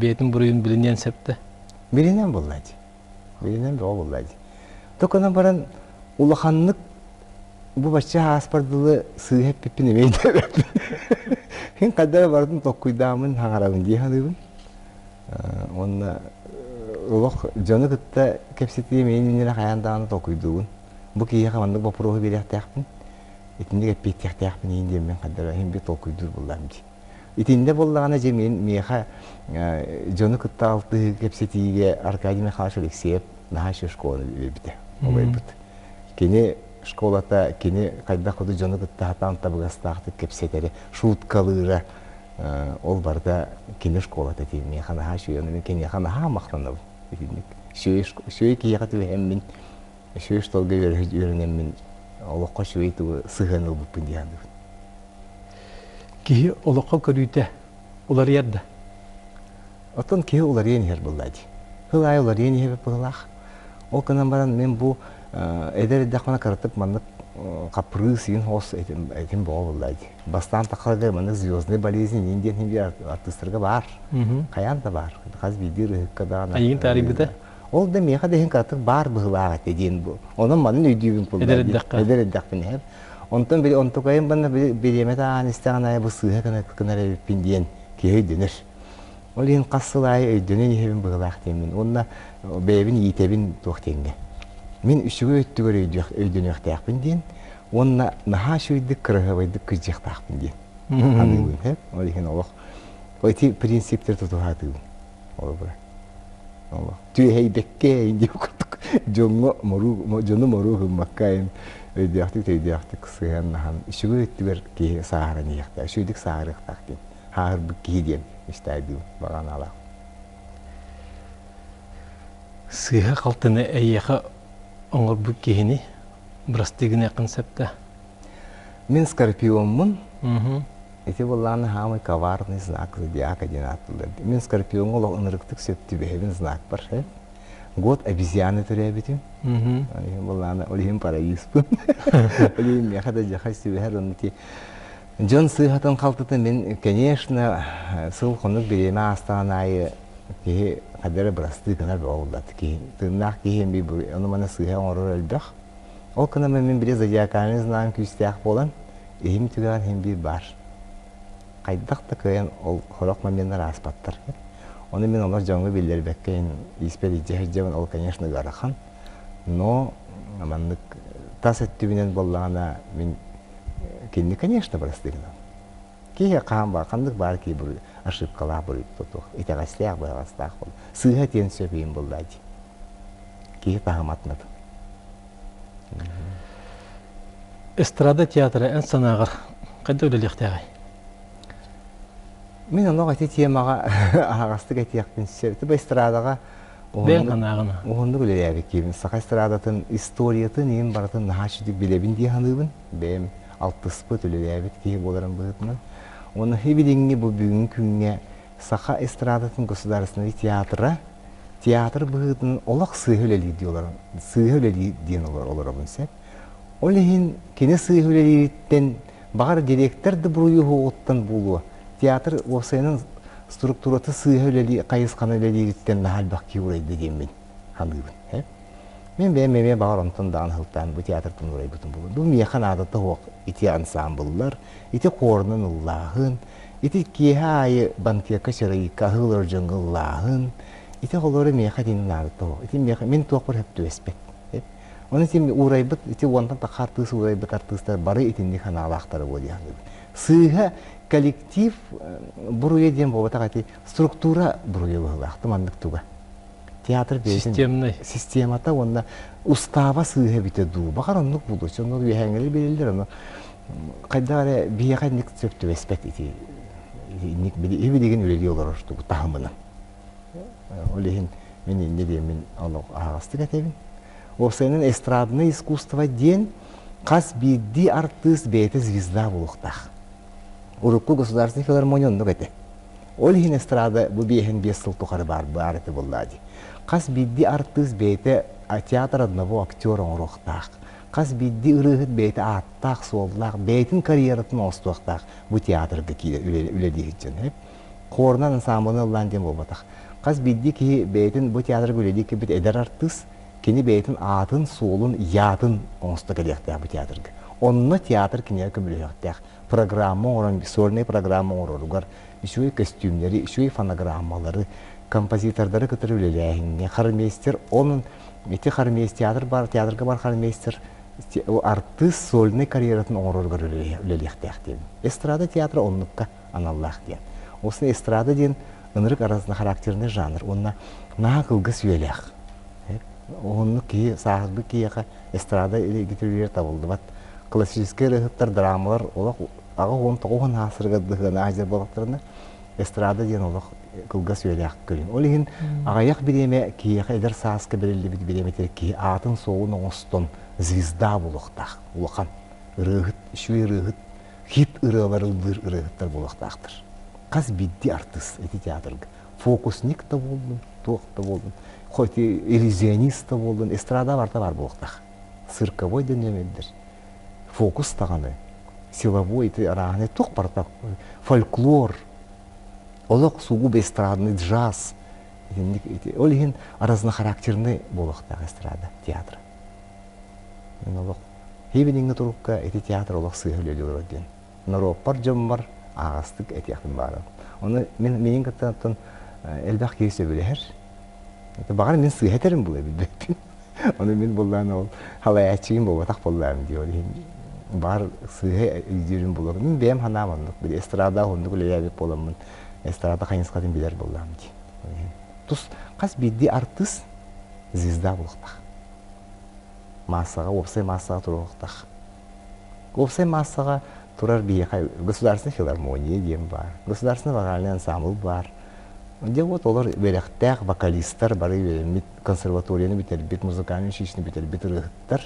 B: Beytin buruyun bilinen septe.
A: bilinen bolladı. Bilinen bir o bolladı. Tokana baran ulaqanlık bu başça haspardılı sığhep pipini meyde. Hin kadar bardın tokkuydamın hangarabın diye hanıbın. Onunla ulaq canı kıtta kepsetiye meynine kayandağını tokkuyduğun. Bu ki yakamandık bu prohu bir yahtayakpın. İtinde gepet yahtayakpın iyinde men kadar hem bir tokkuydur bullam di. İtinde bollağına cemeyin meha canı kıtta altı kepsetiye arkadime karşı leksiyep naha şoşkoğunu bide. O belbut. Keni şkolata keni kayda kodu canı kıtta hatan tabıgastaqtı kepseteri şutkalıra ol barda keni şkolata değil meyhana ha şu yönü keni yahana ha maqtanab. Şöyle ki yakatı hem min şöyle stolga öğrenem min Allah'a şöyle tu sığanıl bu pindiyandı.
B: Ki olaqqa körüte. Ular yerde.
A: Oton ki ular yeni her bulladı. Hılay ular yeni hep bullaq. O kanan baran men bu eder dakmana karatıp manık kapırı sin hos etim boğulladı. Bastan takıldı manık звездный болезнь indiyen hem bir artistlarga var. Kayan da var. Kaz bildir kadar.
B: Ayın tarihi de.
A: Ol da meha dehen katık bar bıhılağı dediğin bu. Onun manın ödüğün bulladı. Eder dakmana hep. Ondan biri ontukayım bana bir yemet ağın isteğine bu sığha kınar pindiyen ki ödünür. Olin qasılay ödünün hevin bıhılaq demin. Onunla beyabin yitebin toqtenge. Min üçüge öttügör ödünü ökteyakpın deyin. Onunla naha şuydik kırıqabaydık kızcaqtaqpın deyin. Anıgın hep. Olin olaq. O iti prinsiptir tutuhatığın. Ola bura. Allah tühey bekke indi kutuk jongo moru hımmakkayn ödüyaktık ödüyaktık sığan nahan işi ötüber ki sağırını yakta şuydik sağırık taktın hağır bu ki diyen iştaydı bağan ala
B: Sığha kaltını eyyaha oңor bu kihini brastigine koncepta.
A: Мен скорпионмун. Эти волланы хамы коварный знак зодиака динатулар. Мен скорпион олог ынырыктык сөптү бэбин знак бар. Год обезьяны төрөбүтүм. Волланы олихим параиспын. Олихим мехада жахасты бэхэр оннути. Жон сыхатын калтыты мен, конечно, сыл хонук береме астанайы ки кадары брастыгынар болдат ки тыннак кихем би бу оны мана сыха орор элбэх. Ол кына мен бире зодиаканы знак күстяк болан. Эхим түгән хем бир бар. Кайдак та көйен ол хорок маменнар аспаттар. Оны мен олар жаңы билер беккен испеди жехҗебен ол конечно гарахан. Но аманнык тас эттүбүнен боллана мен кинни конечно простыгына. Кие кам бар, кандык бар ки бир ошибкалар бар тотох. Итагастяк байгастак бол. Сыга тен сөбейин болдади. Кие тагаматмады.
B: Эстрада театры эн санагыр кайда үлелектәгәй?
A: Мен аны гайты темага агастык әтияктен сөйте бу эстрадага
B: Бен канагына.
A: Онды үлеләбек ким сака эстрадатын историятын ем бартын нахачыдык билебин ди ханыбын. Бем 60 пыт үлеләбек ки боларын бытынан. Оны хебидинге бу бүгүн күнгө сака эстрадатын государственный театр бытын олак сыйлели диyorlar. Сыйлели диyorlar олар булса. Олехин кине сыйлелиттен багар директорды буруйу оттан булу. Театр осенин структураты сыйлели кайысканелелиттен нахалбак киурайды демин. Ханыбын. Мен бемеме багар онтон дан хылтан бу театрдын урай бутун булу. Бу механ адатта хок ити ансамбльлар, ити хорнун уллахын, ити кихай банкека шырыйка хылыр жыңгыллахын, ити холоры меха динин адатта хок. Ити меха мен туакпыр хепту эспет. Оны тем урайбыт, ити онтан тақартысы урайбыт артыстар бары итинди ханалақтары болды. Сыға коллектив бұруе дем болбатақ ати структура бұруе бұғылақты мандық туға. Театр бейсін системата онда устава сыға біте ду. Бақар онлық бұлды. Сонлық бейхәңгілі белелдер. Қайдары бейхән ник сөпті веспет ити. Еби деген үлелі олар ұшты тағымына. Олеген мен енді де мен ағасты кәтебін. Осенин эстрадный искусство ден кас бидди артист бейте звезда булуктах. Урукку государственный филармониондук эте. Олхин эстрада бу бейхен 5 жыл тухары бар эте буллади. Кас бидди артист бейте театр одного актера оруктах. Кас бидди ырыгыт бейте аттах соллах, бейтин карьератын остуктах бу театрга киде үледи хитчен. Корнан ансамблны ланден болбатах. Кас бидди ки бейтин бу театрга үледи ки бит эдер артист кини бейтин атын, солун, ятын оңста келектәк бу театрга. Онны театр кине көмөлөктәк. Программа орын, сольный программа орыгар, ишуй костюмнери, ишуй фонограммалары, композитордары көтөрүлөләһиңне, хармейстер, onun эти хармейстер театр бар, театрга бар хармейстер, артист сольный карьератын орыгар үлелектәк дип. Эстрада театры оннукка аналлах дип. Осы эстрада ден ынырык арасында характерный жанр, онна нагылгы сүйләк. Онны ки сахбы кияка эстрада гитерлер табылды бат. Классический рыгыттар драмалар олак ага 19 асырга дыгына ажыр болактарына эстрада ден олак кылга сөйләк көлүн. Олигин агаяк биреме кияка эдер сааска берилди бит биреме ки атын соуын оңостон звезда булуктак. Улахан рыгыт, шуй рыгыт, хит ырылар рыгыттар булуктактыр. Каз бидди артист эти театрга. Фокусник та болдун, ток та болдун. Хоть иллюзионист болдун, эстрада барта бар болуктак. Цирковой денемедир. Фокус таганы. Силовой ты араны ток барта. Фольклор. Олок сугуб эстрадный джаз. Олген разнохарактерный болуктак эстрада театр. Мен олок хебенинге турукка эти театр олок сыйлөлөр ден. Нароппар жомбар агастык этияктын бары. Оны менин каттан элбак кесе билер. Это багар мен сыйхатерим булай билбеппин. Оны мен булланы ол халаячыгын болбатак болларым диyor. Бар сыйхы үйдөрүм булар. Мен бем ханамындык бир эстрада хондук элебеп боламын. Эстрада кайынскатын билер болларым ди. Тус қас бидди артыс звезда болуқтақ. Массаға, опсай массаға тұруқтақ. Опсай массаға тұрар бейеқай государственный филармония дем бар, государственный вокальный ансамбль бар. Де вот олар беректәк вокалисттар бары беремит консерваторияны бит музыкальный училищені бит ырыттар.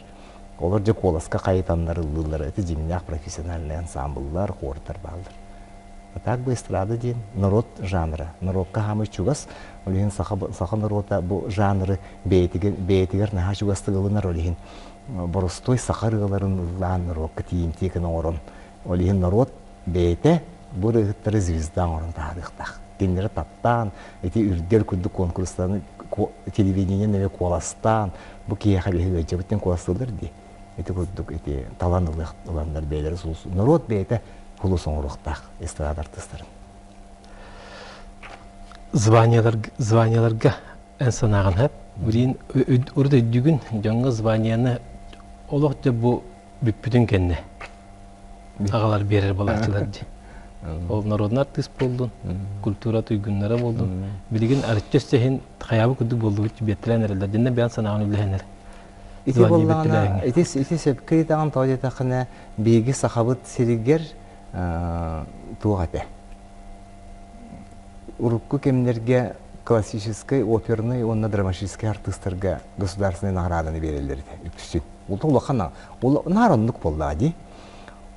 A: Олар же коласка кайтаннар ылдылар, это жемнях профессиональный ансамбльлар, хордар балдар. А так бы эстрада ден народ жанры. Народка хамы чугас, олеген саха народа бу жанры бейтигер наха чугастыгылынар олеген. Боростой сахарыларын лан народка тиемтекен орын. Олеген народ бейте бу рыгыттары звезда орын тадықтақ. Кендері таптан, эти үрдер күрді конкурстаны телевидение неве коластан, бу кияхалығы жабыттен коластылыр де. Эти күрдік, эти таланылық ұландар бейлері сұлысы. Народ бейте құлы соңырықтақ эстрада артыстарын.
B: Званияларға ән санаған әп, бірін үрді дүгін жаңғы званияны олық жа бұ бүппүдің кәнне. Ағалар берер балақчылар де. Ол народный артист болдun, культура түйгүннәре болдun. Билеген артистсен хаябы күдүк болду бит беттеләнер дә. Динне бян санаган үләнер.
A: Ити боллана, ити сөпкә тагын таҗа тахына биге сахабыт сиригер тугата. Урукку кемнәргә классический, оперный, онна драматический артистларга государственный награданы берелер иде. Ул тулахана, ул народник болды.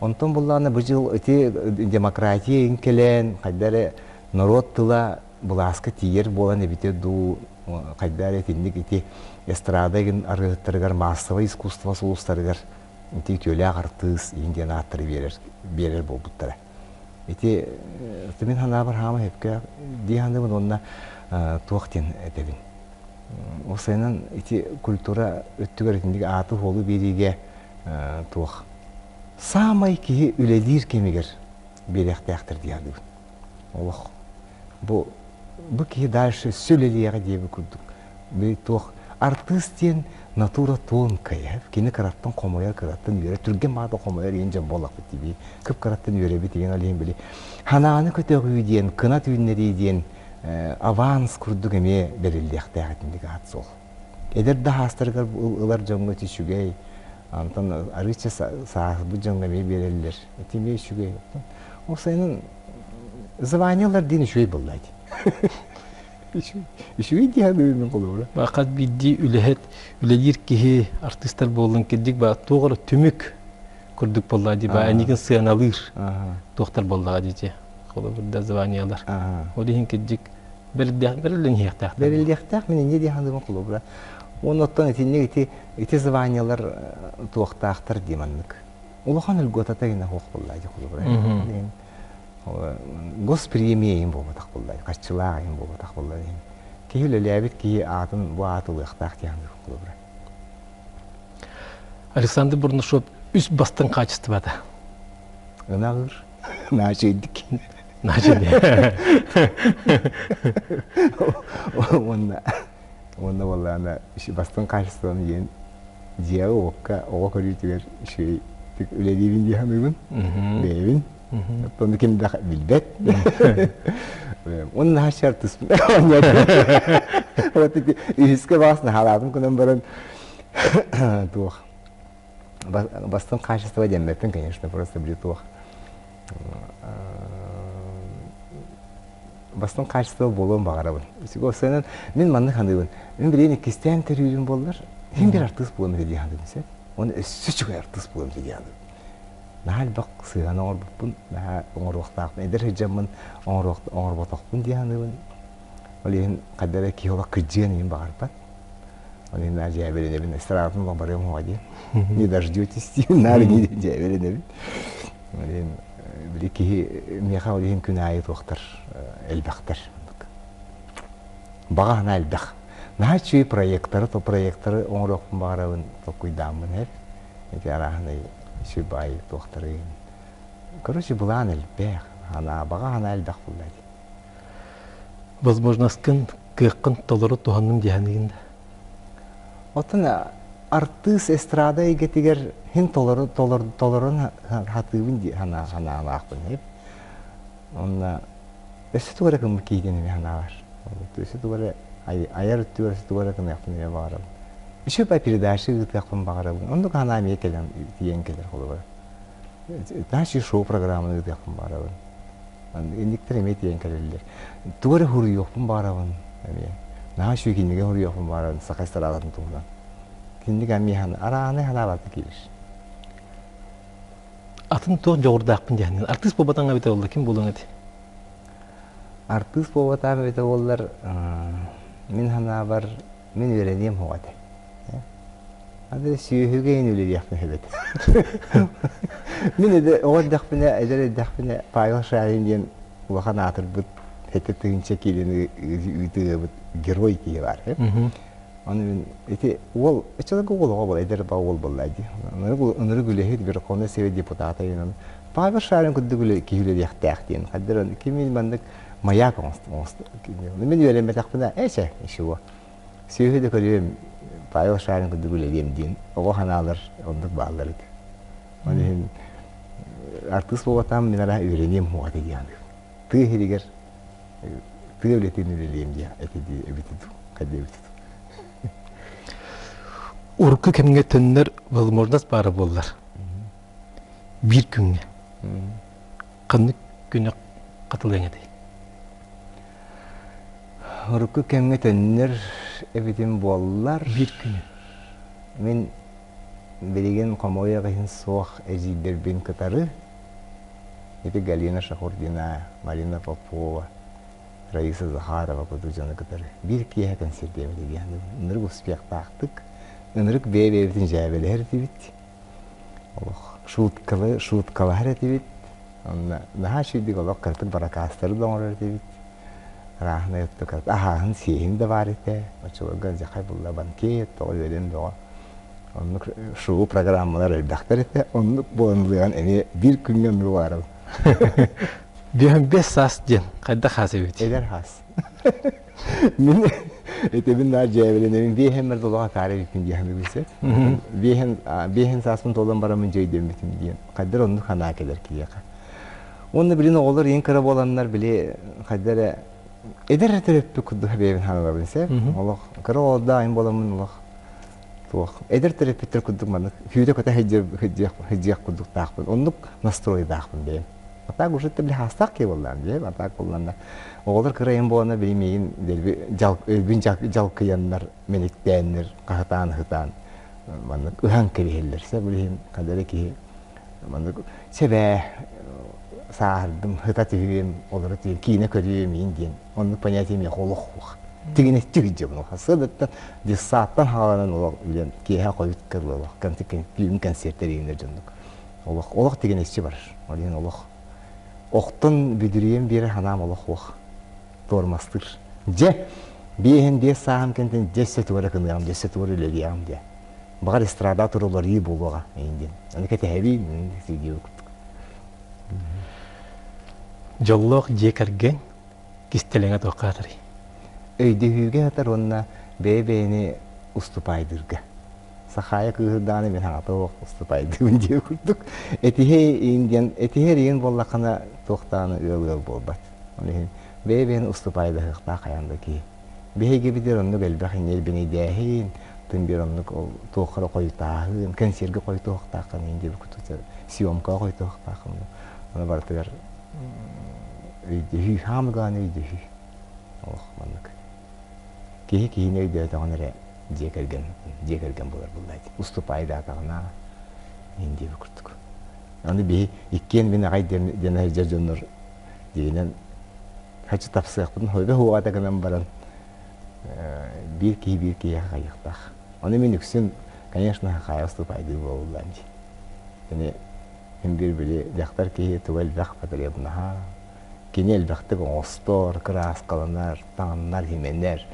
A: Онтон булланы бу жыл эти демократия инкелен, кайдары народ тыла буласка тиер болан бите ду кайдары тиндик эти эстрадагын арыттыргар массовый искусство сулустаргар эти төлөк артист индианатор берер болбуттара. Эти мен хана Абрахам хепке диханды онна туактен этебин. Осайнан эти культура өттүгөр тиндик аты холу бериге туак. Самай ки үледир кемигер беректәктер диярды. Аллах. Бу ки дальше сөйлелиягә дип күрдүк. Бу тох артистен натура тонкая. Кини караттан комояр караттан йөрә түргән мада комояр инҗе болак дип. Күп караттан йөрә бит дигән алин били. Хананы көтөгү диен, кына түйнәри диен аванс күрдүк эме берилдәктәгән дип атсол. Эдер да хастыргар улар җомга тишүгәй. Антон арыча саах буҗанга берелер. Этиме шугай. Осайнын званиялар дин шуй булды. Шуй диһадын кулура.
B: Вакыт бидди үледир ки артисттар болдун кедик ба тогыр түмүк күрдүк булды ди ба анигин сыяналыр. Доктор булды дите. Колу бирдә званиялар. Олин кедик берилден хияктак.
A: Берилдектак менен не диһадын кулура. Оннан эти званиялар туактактыр диманнык. Улахан илготата гына хок буллай кулубра. Госпремия им болбатак буллай, каччылар им болбатак буллай. Кийле лебит ки атын бу атылыктак дигән кулубра.
B: Александр Бурнушов үз бастын качествада.
A: Гынагыр, начидик. Онда валлана бастын качестваны ен дия окка көрүтүгөр шей тик үледибин диханыбын. Бебин. Тоны ким да билбет. Он нашартыс. Вот эти иске басны халатын күнөн баран тух. Бастын качество демепин, конечно, просто бритух. Бастын качество болуун багарабын. Сенен мен манны кандыбын. Мен бирени кистен терүүрүм болдур. Мен бир артист болом деп дигандым се. Оны өссүчүк артист болом деп дигандым. Нахал бак сыгана орбуппун, наха оңоруктак. Эдер хижамын оңорботокпун дигандым. Олен кадара киола кыжын мен багарпат. Олен нажа беренебин эстрадын барым ходи. Не дождётесь, нари не беренебин. Олен Билики меха олин күнәйт вақтар элбақтар. Бағана элбақ. Начи проекттары, то проекттары оңырақпын бағарауын тоқуйдамын әп. Эти араханы шүбай тоқтары. Короче, бұлан элбақ. Бағана элбақ бұлайды.
B: Возможно, скын кыққын толыры туғанның дегенігінде.
A: Отын артист эстрада егетігер хин толырын хатыбын ди хана ақпын еп. Онна өсі туғары кім кейдені ме хана бар. Өсі туғары Ayar tuğra kına yaptım ya bağırım. Şu bir передача yaptım bağırım. Onu kana amiye kelem diyen keler kolu var. Daha şu show programını yaptım bağırım. İndikler emet diyen kelerler. Tuğra huru yaptım bağırım. Daha şu kindige huru yaptım bağırım. Sakastar aladın tuğdan. Kindige amiye han arana hana vardı gelir.
B: Atın toğ joğurdaqpın yani. Artist babatan abita oldu kim bulun edi?
A: Artist babatan abita oldular. Min hana var. Min öğreneyim huate. Hadi sühüge inüle yapma evet. Min de o dakbine eder dakbine paylaşayım diyen vakan atır bu hetettiğince kilini üdü geroy ki var. Onu min eti ol açık ol eder ba ol bolaydı. Onları gülehed bir konu sevi deputata yinun. Paylaşayım kudu güle kihüle yaktaq diyen. Kadran kimin bandık mayak olsun. Min öğrenme dakbine eşe şu. Sühüde kalıyım. Paylaşayım kudu güle diyen. O hanalar onluk bağlardı. Onun için artist babatan minara öğreneyim huate diyen. Tığ hediger tığ devletini öğreneyim diye etedi ebitidu. Kadde ebitidu.
B: Urku kemge tönler vılmordas barı bollar. Bir günge. Qanlık güne qatılan edi.
A: Urku kemge tönler ebitim bollar.
B: Bir günge.
A: Min bilgen kamoya gayın soğuk ezidir bin katarı. Eti Galina Shahordina, Marina Popova, Raisa Zaharova kuducanı katarı. Bir kiye konser demedi yani. Nırık uspiyaq taqtık. Nırık bebetin jabeler dibit. Allah şut kala her dibit. Onda daha şeydik Allah kartı barakastları doğrar dibit. Rahmet ettik. Aha han siyim de var ete. Açılan zakay bulla banket doğru öden doğa. Onun şu programlar redaktor ete. Onun bonlayan eni bir günden varım.
B: Bihan 5 saat diyen qayda xasebeti.
A: Eder has. Min etebin daha cevelenemin bir hemer dolağa tarih ettim diye hem bilse. Bir sasın tolan baramın ceydim bitim diye. Kadar onu hanak eder ki yaka. Onu bilin olur yen kara olanlar bile kadar eder terepti kudu habibin hanalar bilse. Allah kara oldu ayın bolamın Allah. Tuh eder terepti kudu manık. Hüyde kata hecek kudu taqbın. Onu nastroy taqbın diyeyim. Atak uçta bile hastak ki vallahi diye atak kullandı. Oğullar kırayım bu ana bilmeyin delbi gün jalkıyanlar meniktenler kahtan hıtan manık uhan kelihellerse bileyim kadar ki manık sebe sardım hıtatıyım olur diye kine körüyüm indiyen onu paniyatım ya koluk tigine tigce bunu hasadattan bir saatten havalan olur bilen ki ha koyut kırılır kan tikin film konserleri iner canlık Allah tigine işçi var oraya Allah Oqtun büdürüyen bir hanam Allah oq. Dormastır. Ce bihen diye saham kenten ceset var kınıyam, ceset var ileriyam diye. Bağır estrada turulur iyi buluğa indin. Onu kete hebi video kuttuk.
B: Jolloq jekergen kistelenge toqatari.
A: Öyde hüge atar onna bebeni ustupaydırga. Sahaya kıhırdanı ben hata oq ustupaydırgın diye kuttuk. Etihe bolla kana toqtanı ıl bolbat. Onu bebeni ustupayda hıqta qayandaki. Behe gibidir onu gelbaqin elbeni dehin. Tüm bir onu toqara qoyu tağın, konserge qoyu toqtaqın indi bir kutu siyomka qoyu toqtaqın. Onu bartıgar öyde hü hamgan öyde hü. Oh manlık. Ki ne öyde tağınere jekergen bolar bulaydı. Ustupayda atağına indi bir kurtuk. Onu bir ikken beni ağay dene jerjonur diyenen haçı tapsıyaqpın hoybe huğada kanan baran bir ki qayıqtaq. Onu men üksün конечно haqaya ustupaydı bolardı. Yani hem bir bile daqtar ki tuval baq patriyabnaha kinel baqtık ostor, kras qalanlar, tanlar, himenler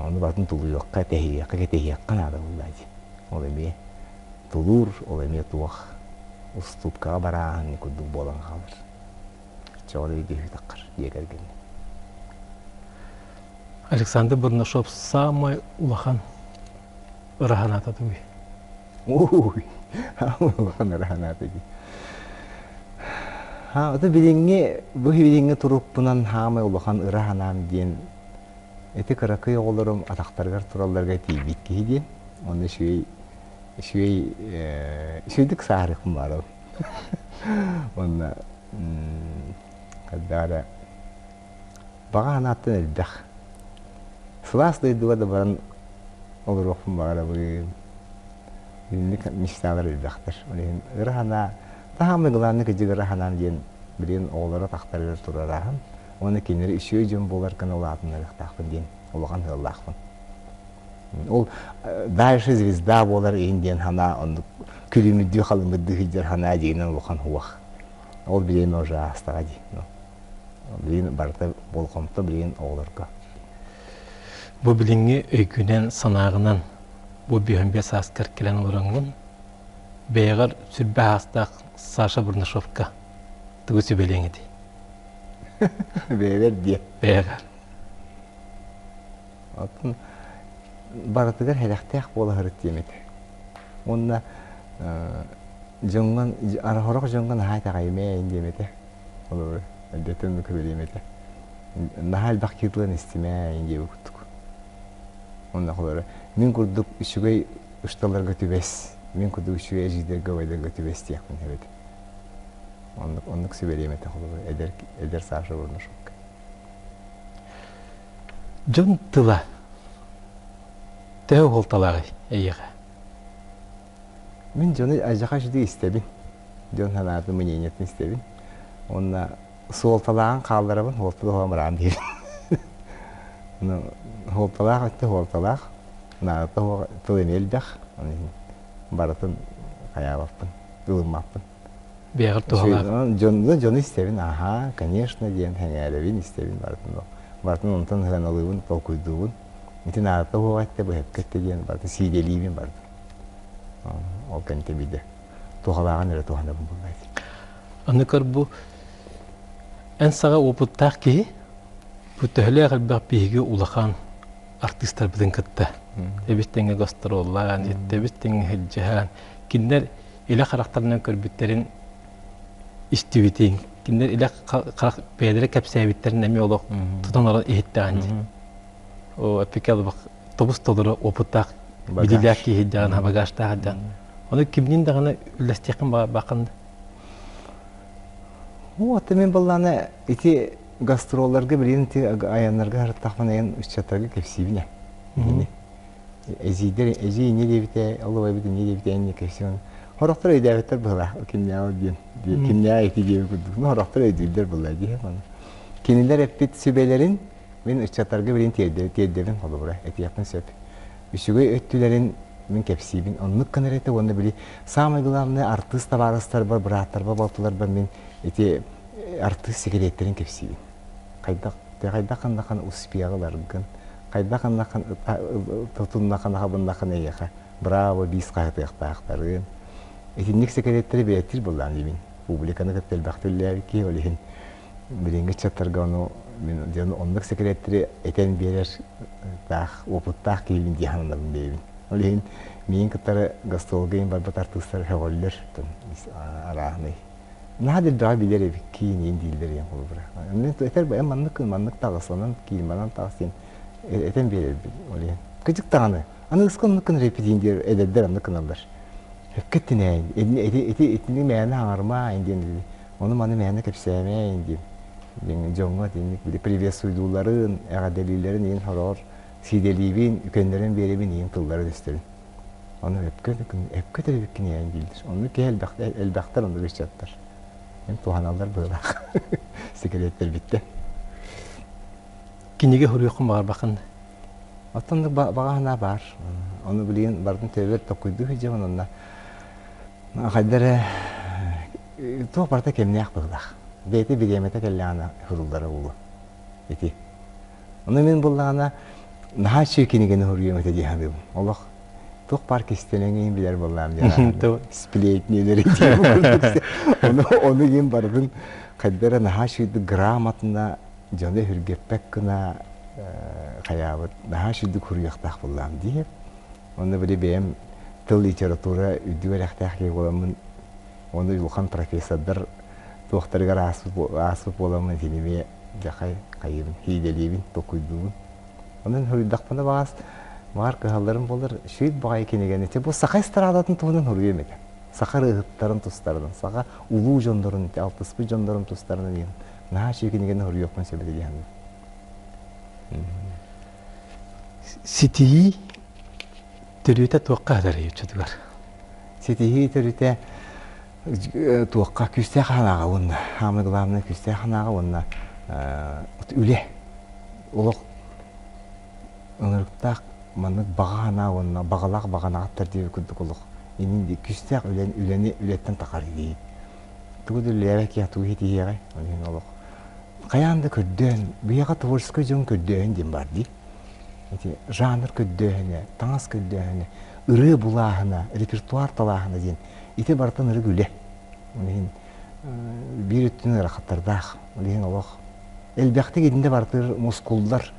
A: onu batın tuluyuqqa tehiyaqqa nada bolardı. O eme tulur, o eme tuaq. Ustupka barahan ni kudu bolan kalır. Çoğu idi hütakır diye gergin.
B: Alexander Burnoshov samay ulahan rahanata duy.
A: Uy, ulahan rahanata di. Ha, o da bilingi bu bilingi turup bunan hamay ulahan rahanam diyen Эти каракый олорум атактаргар туралларга тийбит кийден. Оны шүйдік сарықым бар ол. Оны каддара баға анаттын әлбәқ. Сылас дойдуға да баран olur оқым бағара бұйын. Үйінлік мечталар әлбәқтір. Үрахана, тағамы ғыланы кәжі үраханан ден бірен оғылары тақтарылар тұрарағын. Оны кенері үшөй жөн болар кән ол атын әліқтақпын ден олған ғыллақпын. Ол дайшы звезда болар инден хана күлімүдді қалымыдды хиджар хана дегенен олған хуақ. Ол білен уже астаға дейін. Білен барыта болқомты білен оғыларға.
B: Бұл біліңі өйкінен санағынан бұл бүйінбес аскар келен оларыңын бейғар сүрбә астақ Саша Бурнашовка түгісі білеңі дей.
A: Бейғар де.
B: Бейғар.
A: Атын барытыгар хәләқтәк бола хырыт демеді. Онна жоңған, арахорық жоңған хайта қаймайын демеді. Олар әлдеттен көбе демеді. Нахал бақкетлен істемейін деп өкіттік. Онна қолары, мен күрдік үшігей ұшталарға төбес, мен күрдік үшігей әжидерге ойдарға төбес дейекпін әбеді. Оннық сөбе демеді қолары, әдер Саша Бурнашовка.
B: Жон тыла тәу қолталағы әйеға.
A: Мен жоны ажақа жүді істебін. Жон ханаты мнениетін істебін. Онна суолталағын қалдырабын, олтылығы мұрам дейбін. Олталақ өтті олталақ. Нағыты тылымел бәқ. Барытын қаябаппын, ылымаппын.
B: Бейғыр туғалағы.
A: Жоны істебін, аха, конечно, дейін хәңәребін істебін барытын. Бартын онтан хыран алуын, толкуйдуын. Митин ағытта оғайтты бұл әпкетті дейін бартын, сиделейбін бартын. Ол кәнте биді. Туғалаған әрі туғанабын болмайды.
B: Анықар бұл ән саға опыттақ кейі, бұл төхілі ағылбақ бейгі улақан артистар білін кітті. Әбіттеңі гастроллаған, әбіттеңі хәлжіған. Кендер елі қарақтарынан көрбіттерін істеуетейін. Кендер елі бәйдері кәпсәйбіттерін әме олық тұтан аран ехеттіған де. Әпеке алып тобыс толыры опыттақ біліләк кейдіған, багаштағыдан. Оны кімнен дағаны үләстеқін бақынды?
A: Оты мен болғаны еті гастролларға білген аянларға ғарыттақпан аян үшчаттарға кепсейбіне. Әзей не дебіте, олы бәбіді не дебіте әнне кепсейбіне. Хорақтар өйдәветтер бұла, кімнеға еті дебі күрдік. Хорақтар өйділдер бұла дейм. Кенілер әппет сөбелерін мен үшчаттарға білген теддебін қолы бұра, әті япын сөп. Үшігі өттілерін мен кепсейбін. Онлық қанар әті оны білі. Самый главный артист табарыстар бар, бұратар бар, балтылар бар, мен әте артист секреттерін кепсейбін. Қайда қандаққан успеғыларғын, қайда қандаққан тұтыннаққан бұндаққан әйеға. Браво, бейс қағытықтағықтарғын. Әтіннік секреттері бәйттір болдан деймін. Публиканы көттел бақтылләр ке олейін. Бірінгі чаттарға оны онлық секреттері әтен берер опыттақ кейлін дейханындағын деймін. Олейін, мен күттары гастролгайын барбат артистар әғоллер арағынай. Надыр daha bilir кейін ең дейілдер ең қолы бұра. Әтер бәйін маннық тағысынан кейін манан тағысын әтен берер олейін. Күчік тағаны. Аны ұсқын репетиндер әдердер анықын алдар. Әпкеттін әйін. Әтінің мәйіні аңарма әйінден деді. Оны маны мәйіні кәпсәйме әйінден. Жоңға дейінік білі приветсуйдуларын, әғаделилерін ең хорор, сиделейбін, үкендерін беребін ең тылдары дөстерін. Оны әпкеттер беккен әйін дейілдір. Оны кей әлбәқтар онды көшчаттар. Мен туғаналар бұлақ. Секреттер бітті.
B: Кенеге хұрыйқын бағар бақынды?
A: Оттандық бағана бар. Оны білген бардың төбер тоқуйды хүйжемін онына. Қайдары туқ барда кеміне ақ бұлақ. Бейті біреметі кәліғана хұрылдары ұлы. Оны мен бұлағана наға шөкенегені хұрыйым өте дейхандығым. Олық туқ бар кестенен білер болам дейхандығым. Сплейт нелері дейхандығым. Оны ен бардың қайдары наға шөйді грамотына жоны хүргеппәк күна қаябыт. Наға шөйді хұрыяқтақ болам дейіп. Оны біле бейім тыл литература үдігер әқтәқ кей боламын. Оны үлқан профессордар туқтарғар асып боламын тенеме жақай қайыбын, хейделейбін, тоқуйдуын. Onun hürüydakpana bağız var kıhallarım bolur. Şüyüt bağa kenegeni. Te bu saqa istirahatın tuğunun hürüye meden. Saqa rıhıtların tustlardan. Saqa ulu jondarın, altıspı jondarın tustlarından yin. Naha şüyü kenegeni hürü yokman sebedi diyandı.
B: Sitiyi türüte tuakka hadar yutçudular.
A: Setihi törüte tuakka küste hanağa onunla. Hamı gılamına küste hanağa onunla. Üle. Oluk ыңырыктак маны багана онна багалак баганаттар деп күдүк улук. Инди күстак үлени үлеттен такар ди. Тугуду лерек я туги тиягай. Онин улук. Каянда көддөн, бияга творческий жон көддөн дем бар ди. Эти жанр көддөн, таңас көддөн, ыры булахына, репертуар талахына ден. Ите бартан ыры күле. Онин бир өттүн рахаттардах. Онин улук. Элбекте гидинде бартыр мускулдар.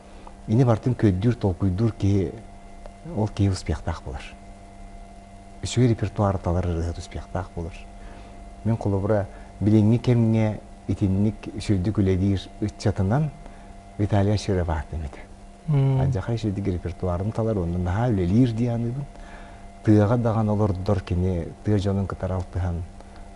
A: Ини бартын көддүр толкуйдур ки ол ки успехтах болар. Үшүгө репертуар талар рыгыт успехтах болар. Мен колобура билеңги кемге итинник шүйдү күледир ытчатынан Виталия Шеребат демеди. Анжакай шүйдү репертуарын талар онун наха үлелир дияныбын. Тыга даган олордор кини тыга жонун кытаралтыган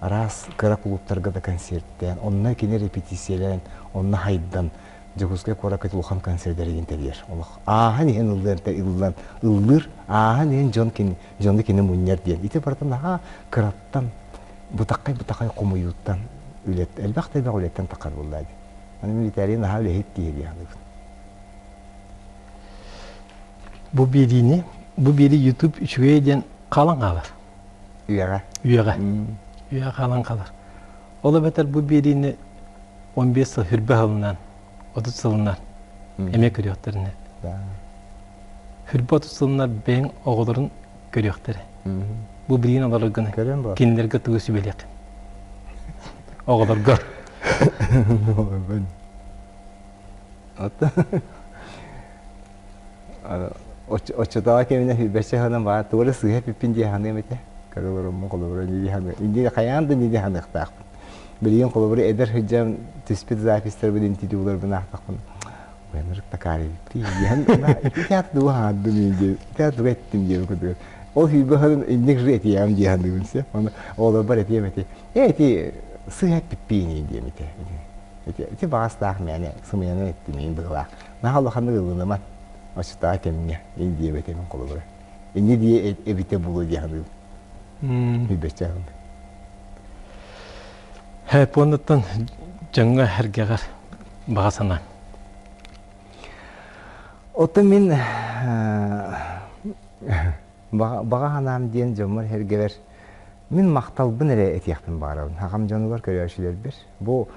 A: арас кыра клубтарга да концерттен, онна кини репетициялен, онна хайдан Жогускай коракат улхан концерттери интерьер. Олох. Ахан ен ылдыр, ахан ен жонды кини муньяр диен. Ите бартан аха кыраттан, бутакай кумуюттан үлет. Элбакта элбак үлеттен такар буллады. Аны милитарин аха үлехет диен.
B: Bu biri YouTube üçügeyden kalan kalır.
A: Üyaga.
B: Üyaga kalan kalır. Ola beter bu birini 15 yıl hürbe alınan 30 yılından emek görüyorlarını. Hürbe 30 yılından ben oğulların görüyorları. Bu birinin oğullarını kendilerine tığısı belek. Oğullar gör.
A: Oçotağa kemine hürbeşe hanım var. Tuğla sıhhe pipin diye hanım ete. Karılarım mı kolubura nidi hanım. İndi kayandı nidi hanım takpın. Biliyorum kolubura eder hüccam tüspit zafisler bu dinti diyorlar bana takpın. Uyanırık da kari bitti. Tiyatro bu hanım diye. Tiyatro ettim diye okudu. O hürbe hanım indik reti yam diye hanım ise. Oğlu bar eti mete. Eti sıhhe pipini diye mete. Eti bağız takmı yani. Sımıyanı ettim böyle. Nahalı hanım yılınıman. Açıkta kendine iyi diye betemin kolubura. İyi diye evite bulu diye hanım. Bir beşe hanım.
B: Hep ondan canına her geğer bağısana.
A: Oto min bağa hanım diyen cömür her geğer min maktal bu nereye etiyakpın bağırın. Hakam canılar körüyorşiler bir. Bu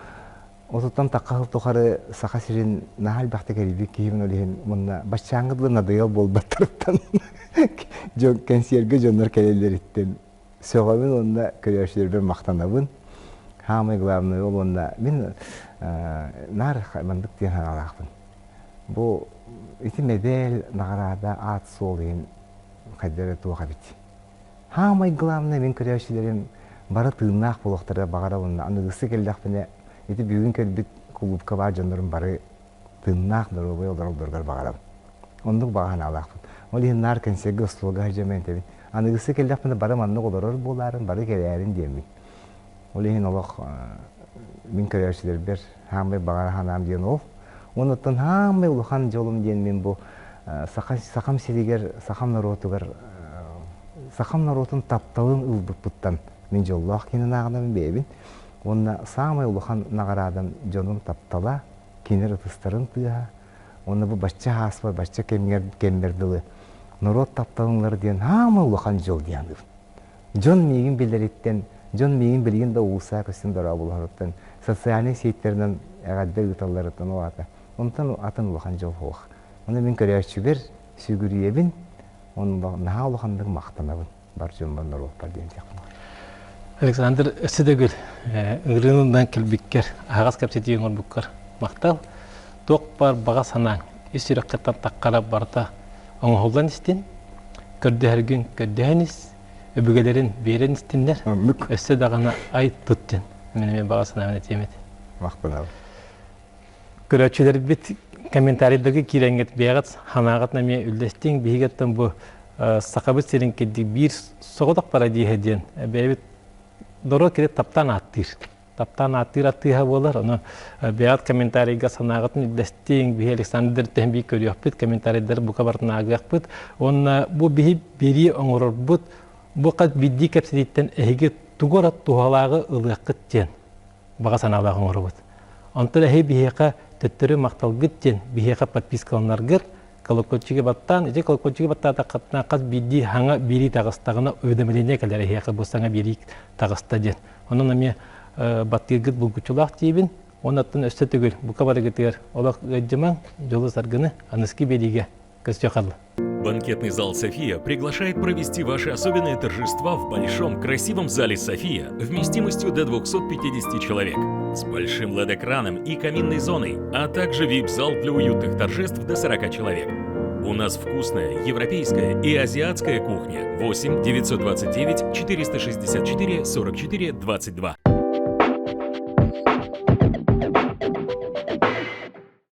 A: Otuttan takahıl tokarı sağa sirin nahal bakta garibi kihimin olihin bunna başçangıdlı nadayal bol batırıptan kensiyerge jonlar keleler itten söğümün onda körüyorşiler bir maktanabın hamay glavны ol onda min nar mandık diyen hanalakpın bu iti medel nagarada at solin kaydere tuğa bit hamay glavны min körüyorşilerim bara tığınak buluqtara bağara onda anıgısı keldakpine Iti büyüğün kelbit kulüpka var canların bari tınnak nörobay olarak durgar bağıram. Onduk bağın alakpın. Olihin nar kensege ıslılga harcamayın tebin. Anıgısı keldakpında bari manlık olarak boların bari kelerin diyemin. Olihin olak min körerşiler bir hamay bağır hanam diyen ol. Onuttan hamay uluhan jolum diyen min bu sakam seliger, sakam narotugar sakam narotun taptalın ılbıttan min jollak kinin ağına min bebin. Onda samay uluhan nagaradam jonun taptala, kinir ıtıstarın tüya. Onda bu başça haspa, başça kemberdilı. Norot taptalınları diyen hamay uluhan jol diyandır. Jon miyigin biliritten, jon miyigin bilgin da uğusa kısın dara bulharıttan. Sosyalini seyitlerden eğadde ıtallarıttan o ata. Ondan atan uluhan jol hoğ. Onda min körüyorşu bir sügürüyebin, onda naha uluhandır maqtanabın. Bar jonban norot bar diyen yakın.
B: Alexander Sedegül, ırınından kelbikker, ağız kapsetiyen olbukkar. Maktal, toq bar bağa sanan, isiraqatan taqqara barta oңholdan istin, kördü her gün kördüheniz, öbügelerin beren istinler, össe dağına ay tuttun. Benim bağa sanan etiyemedi.
A: Maktan abi.
B: Köröçüler bit комментарийдерге киренгет бегат ханагат наме үлдестин бигеттен бу сакабыт серинкеди бир согодак пара диhedен бебит доро кирет таптан аттыра болар аны бегат комментарийга санагатын үлдестин би Александр Темби көрөппүт комментарийдер бу кабартына агакпыт онна бу би бери оңорбут бу кат бидди кепсидиттен эге тугорат тухалагы ылыккыт тен бага саналагы оңорбут антыра хей бихека төттөрү макталгыт тен бихека подпискаларгыр колокольчиге баттан эже колокольчиге баттата катна кат бидди хаңа бири тагыстагына өдөмөлүнө келер хека бусаңа бири тагыста ден онун эме баттыргыт булгучулак тийбин онаттан өстө түгүл бука барыгытыр олак жымаң жолу саргыны аныски бериге көсчөкалды.
D: Банкетный зал «София» приглашает провести ваши особенные торжества в большом красивом зале «София» вместимостью до 250 человек с большим LED-экраном и каминной зоной, а также VIP-зал для уютных торжеств до 40 человек. У нас вкусная европейская и азиатская кухня. 8 929 464 44 22.